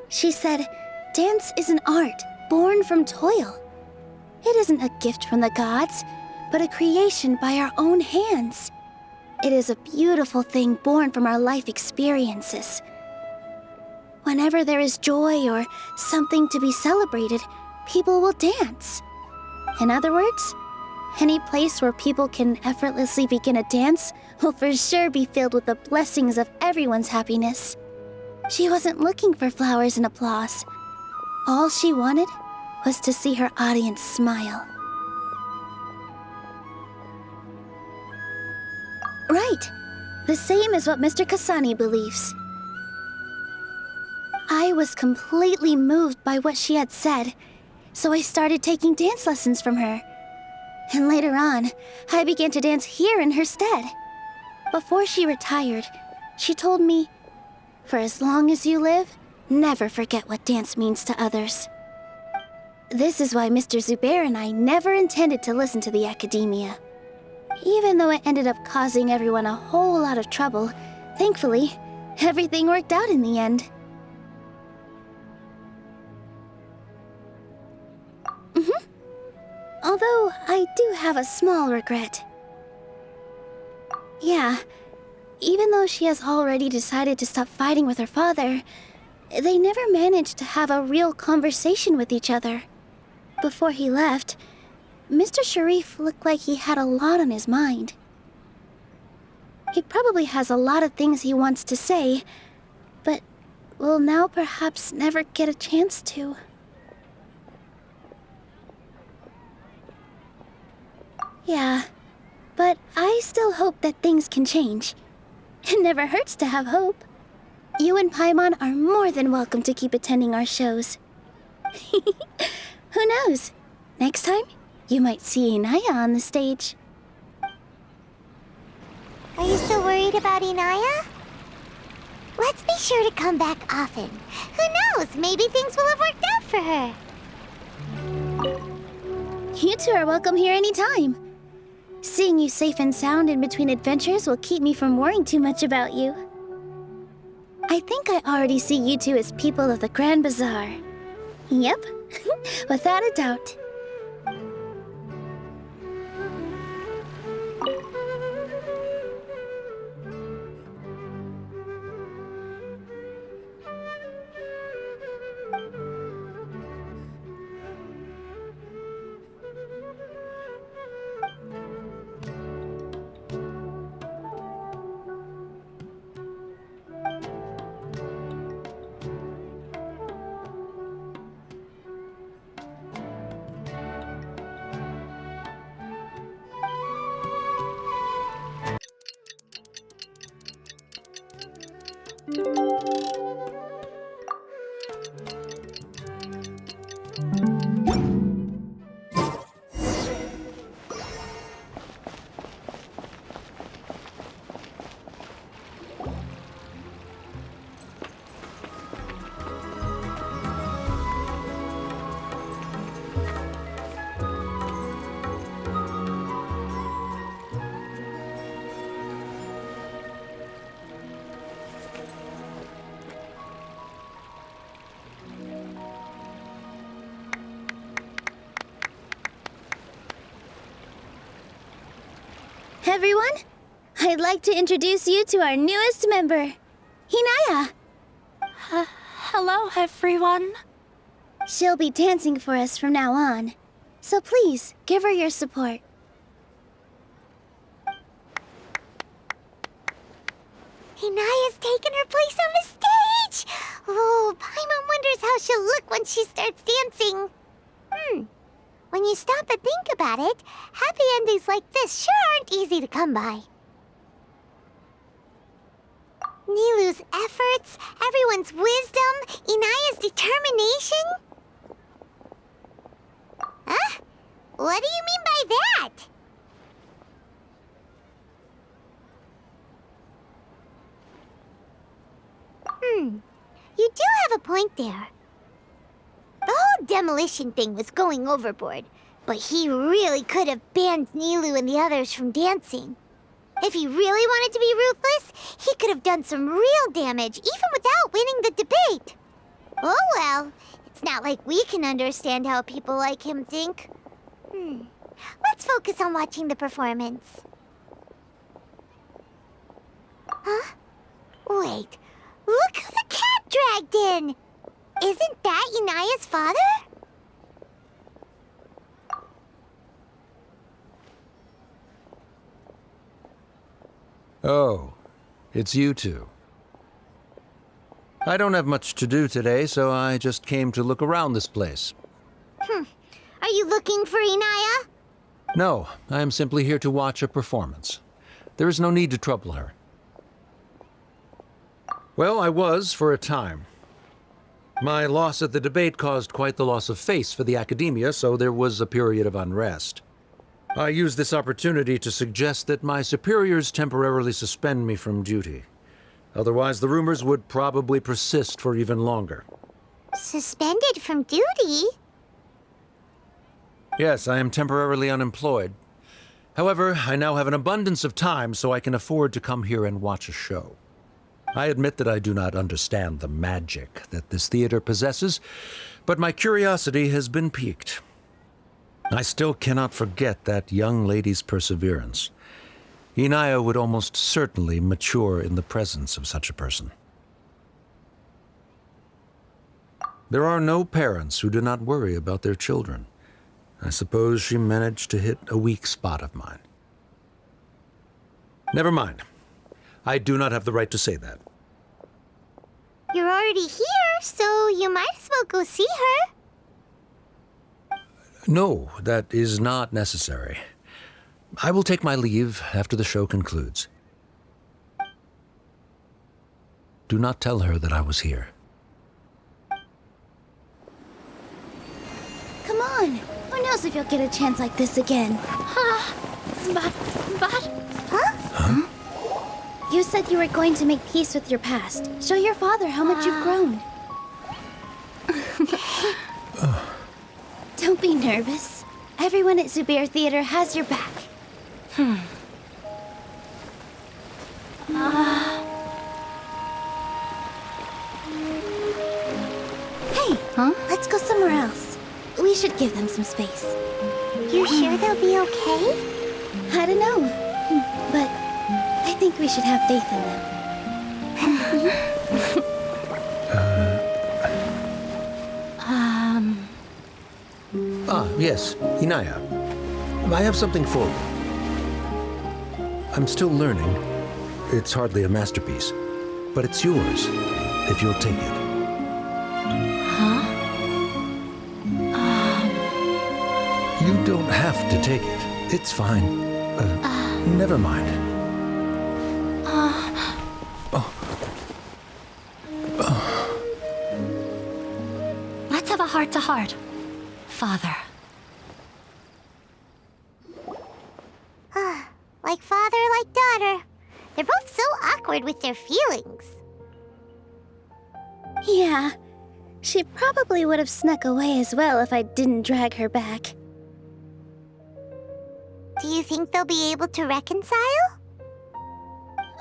She said, dance is an art born from toil. It isn't a gift from the gods, but a creation by our own hands. It is a beautiful thing born from our life experiences, Whenever there is joy or something to be celebrated, people will dance. In other words, any place where people can effortlessly begin a dance will for sure be filled with the blessings of everyone's happiness. She wasn't looking for flowers and applause. All she wanted was to see her audience smile. Right. The same as what Mr. Kasani believes. I was completely moved by what she had said, so I started taking dance lessons from her. And later on, I began to dance here in her stead. Before she retired, she told me, "For as long as you live, never forget what dance means to others." This is why Mr. Zubair and I never intended to listen to the academia. Even though it ended up causing everyone a whole lot of trouble, thankfully, everything worked out in the end. Although, I do have a small regret. Yeah, even though she has already decided to stop fighting with her father, they never managed to have a real conversation with each other. Before he left, Mr. Sharif looked like he had a lot on his mind. He probably has a lot of things he wants to say, but will now perhaps never get a chance to. Yeah, but I still hope that things can change. It never hurts to have hope. You and Paimon are more than welcome to keep attending our shows. Who knows? Next time, you might see Inaya on the stage. Are you still worried about Inaya? Let's be sure to come back often. Who knows? Maybe things will have worked out for her. You two are welcome here anytime. Seeing you safe and sound in between adventures will keep me from worrying too much about you. I think I already see you two as people of the Grand Bazaar. Yep, without a doubt. Everyone, I'd like to introduce you to our newest member, Hinaya. Hello, everyone. She'll be dancing for us from now on, so please give her your support. Hinaya's taken her place on the stage! Oh, Paimon wonders how she'll look when she starts dancing. When you stop and think about it, happy endings like this sure aren't easy to come by. Nilou's efforts, everyone's wisdom, Inaya's determination. Huh? What do you mean by that? You do have a point there. The whole demolition thing was going overboard, but he really could have banned Nilou and the others from dancing. If he really wanted to be ruthless, he could have done some real damage, even without winning the debate. Oh well, it's not like we can understand how people like him think. Let's focus on watching the performance. Huh? Wait, look who the cat Den! Isn't that Inaya's father? Oh, it's you two. I don't have much to do today, so I just came to look around this place. Are you looking for Inaya? No, I am simply here to watch a performance. There is no need to trouble her. Well, I was for a time. My loss at the debate caused quite the loss of face for the academia, so there was a period of unrest. I used this opportunity to suggest that my superiors temporarily suspend me from duty. Otherwise, the rumors would probably persist for even longer. Suspended from duty? Yes, I am temporarily unemployed. However, I now have an abundance of time, so I can afford to come here and watch a show. I admit that I do not understand the magic that this theater possesses, but my curiosity has been piqued. I still cannot forget that young lady's perseverance. Inaya would almost certainly mature in the presence of such a person. There are no parents who do not worry about their children. I suppose she managed to hit a weak spot of mine. Never mind. I do not have the right to say that. You're already here, so you might as well go see her. No, that is not necessary. I will take my leave after the show concludes. Do not tell her that I was here. Come on. Who knows if you'll get a chance like this again? Huh? You said you were going to make peace with your past. Show your father how much you've grown. Don't be nervous. Everyone at Zubair Theater has your back. Hey, let's go somewhere else. We should give them some space. You sure they'll be okay? I don't know, but I think we should have faith in them. Yes, Inaya. I have something for you. I'm still learning. It's hardly a masterpiece, but it's yours, if you'll take it. You don't have to take it. It's fine. Never mind. Let's have a heart-to-heart, Father. Like father, like daughter. They're both so awkward with their feelings. Yeah, she probably would have snuck away as well if I didn't drag her back. Do you think they'll be able to reconcile?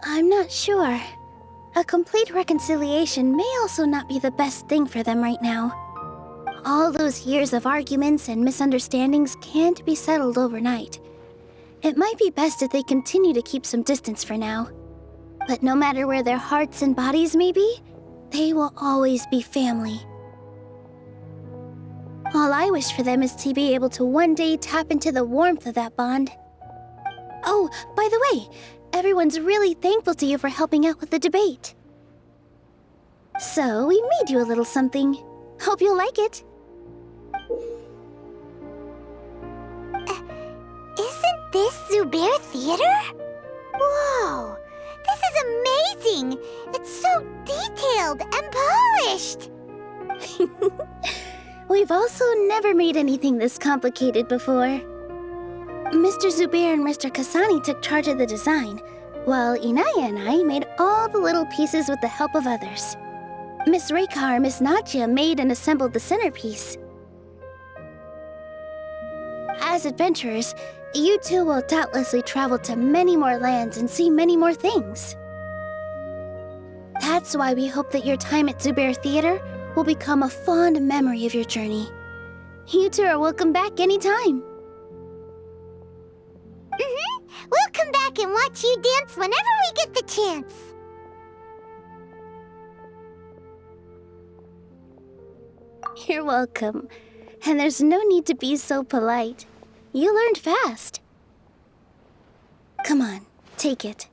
I'm not sure. A complete reconciliation may also not be the best thing for them right now. All those years of arguments and misunderstandings can't be settled overnight. It might be best if they continue to keep some distance for now. But no matter where their hearts and bodies may be, they will always be family. All I wish for them is to be able to one day tap into the warmth of that bond. Oh, by the way, everyone's really thankful to you for helping out with the debate. So, we made you a little something. Hope you'll like it. Isn't this Zubair Theater? Whoa! This is amazing! It's so detailed and polished! We've also never made anything this complicated before. Mr. Zubair and Mr. Kasani took charge of the design, while Inaya and I made all the little pieces with the help of others. Miss Rekar and Miss Nadia made and assembled the centerpiece. As adventurers, you two will doubtlessly travel to many more lands and see many more things. That's why we hope that your time at Zubair Theater will become a fond memory of your journey. You two are welcome back anytime. We'll come back and watch you dance whenever we get the chance. You're welcome. And there's no need to be so polite. You learned fast. Come on, take it.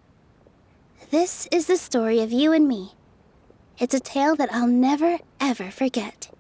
This is the story of you and me. It's a tale that I'll never, ever forget.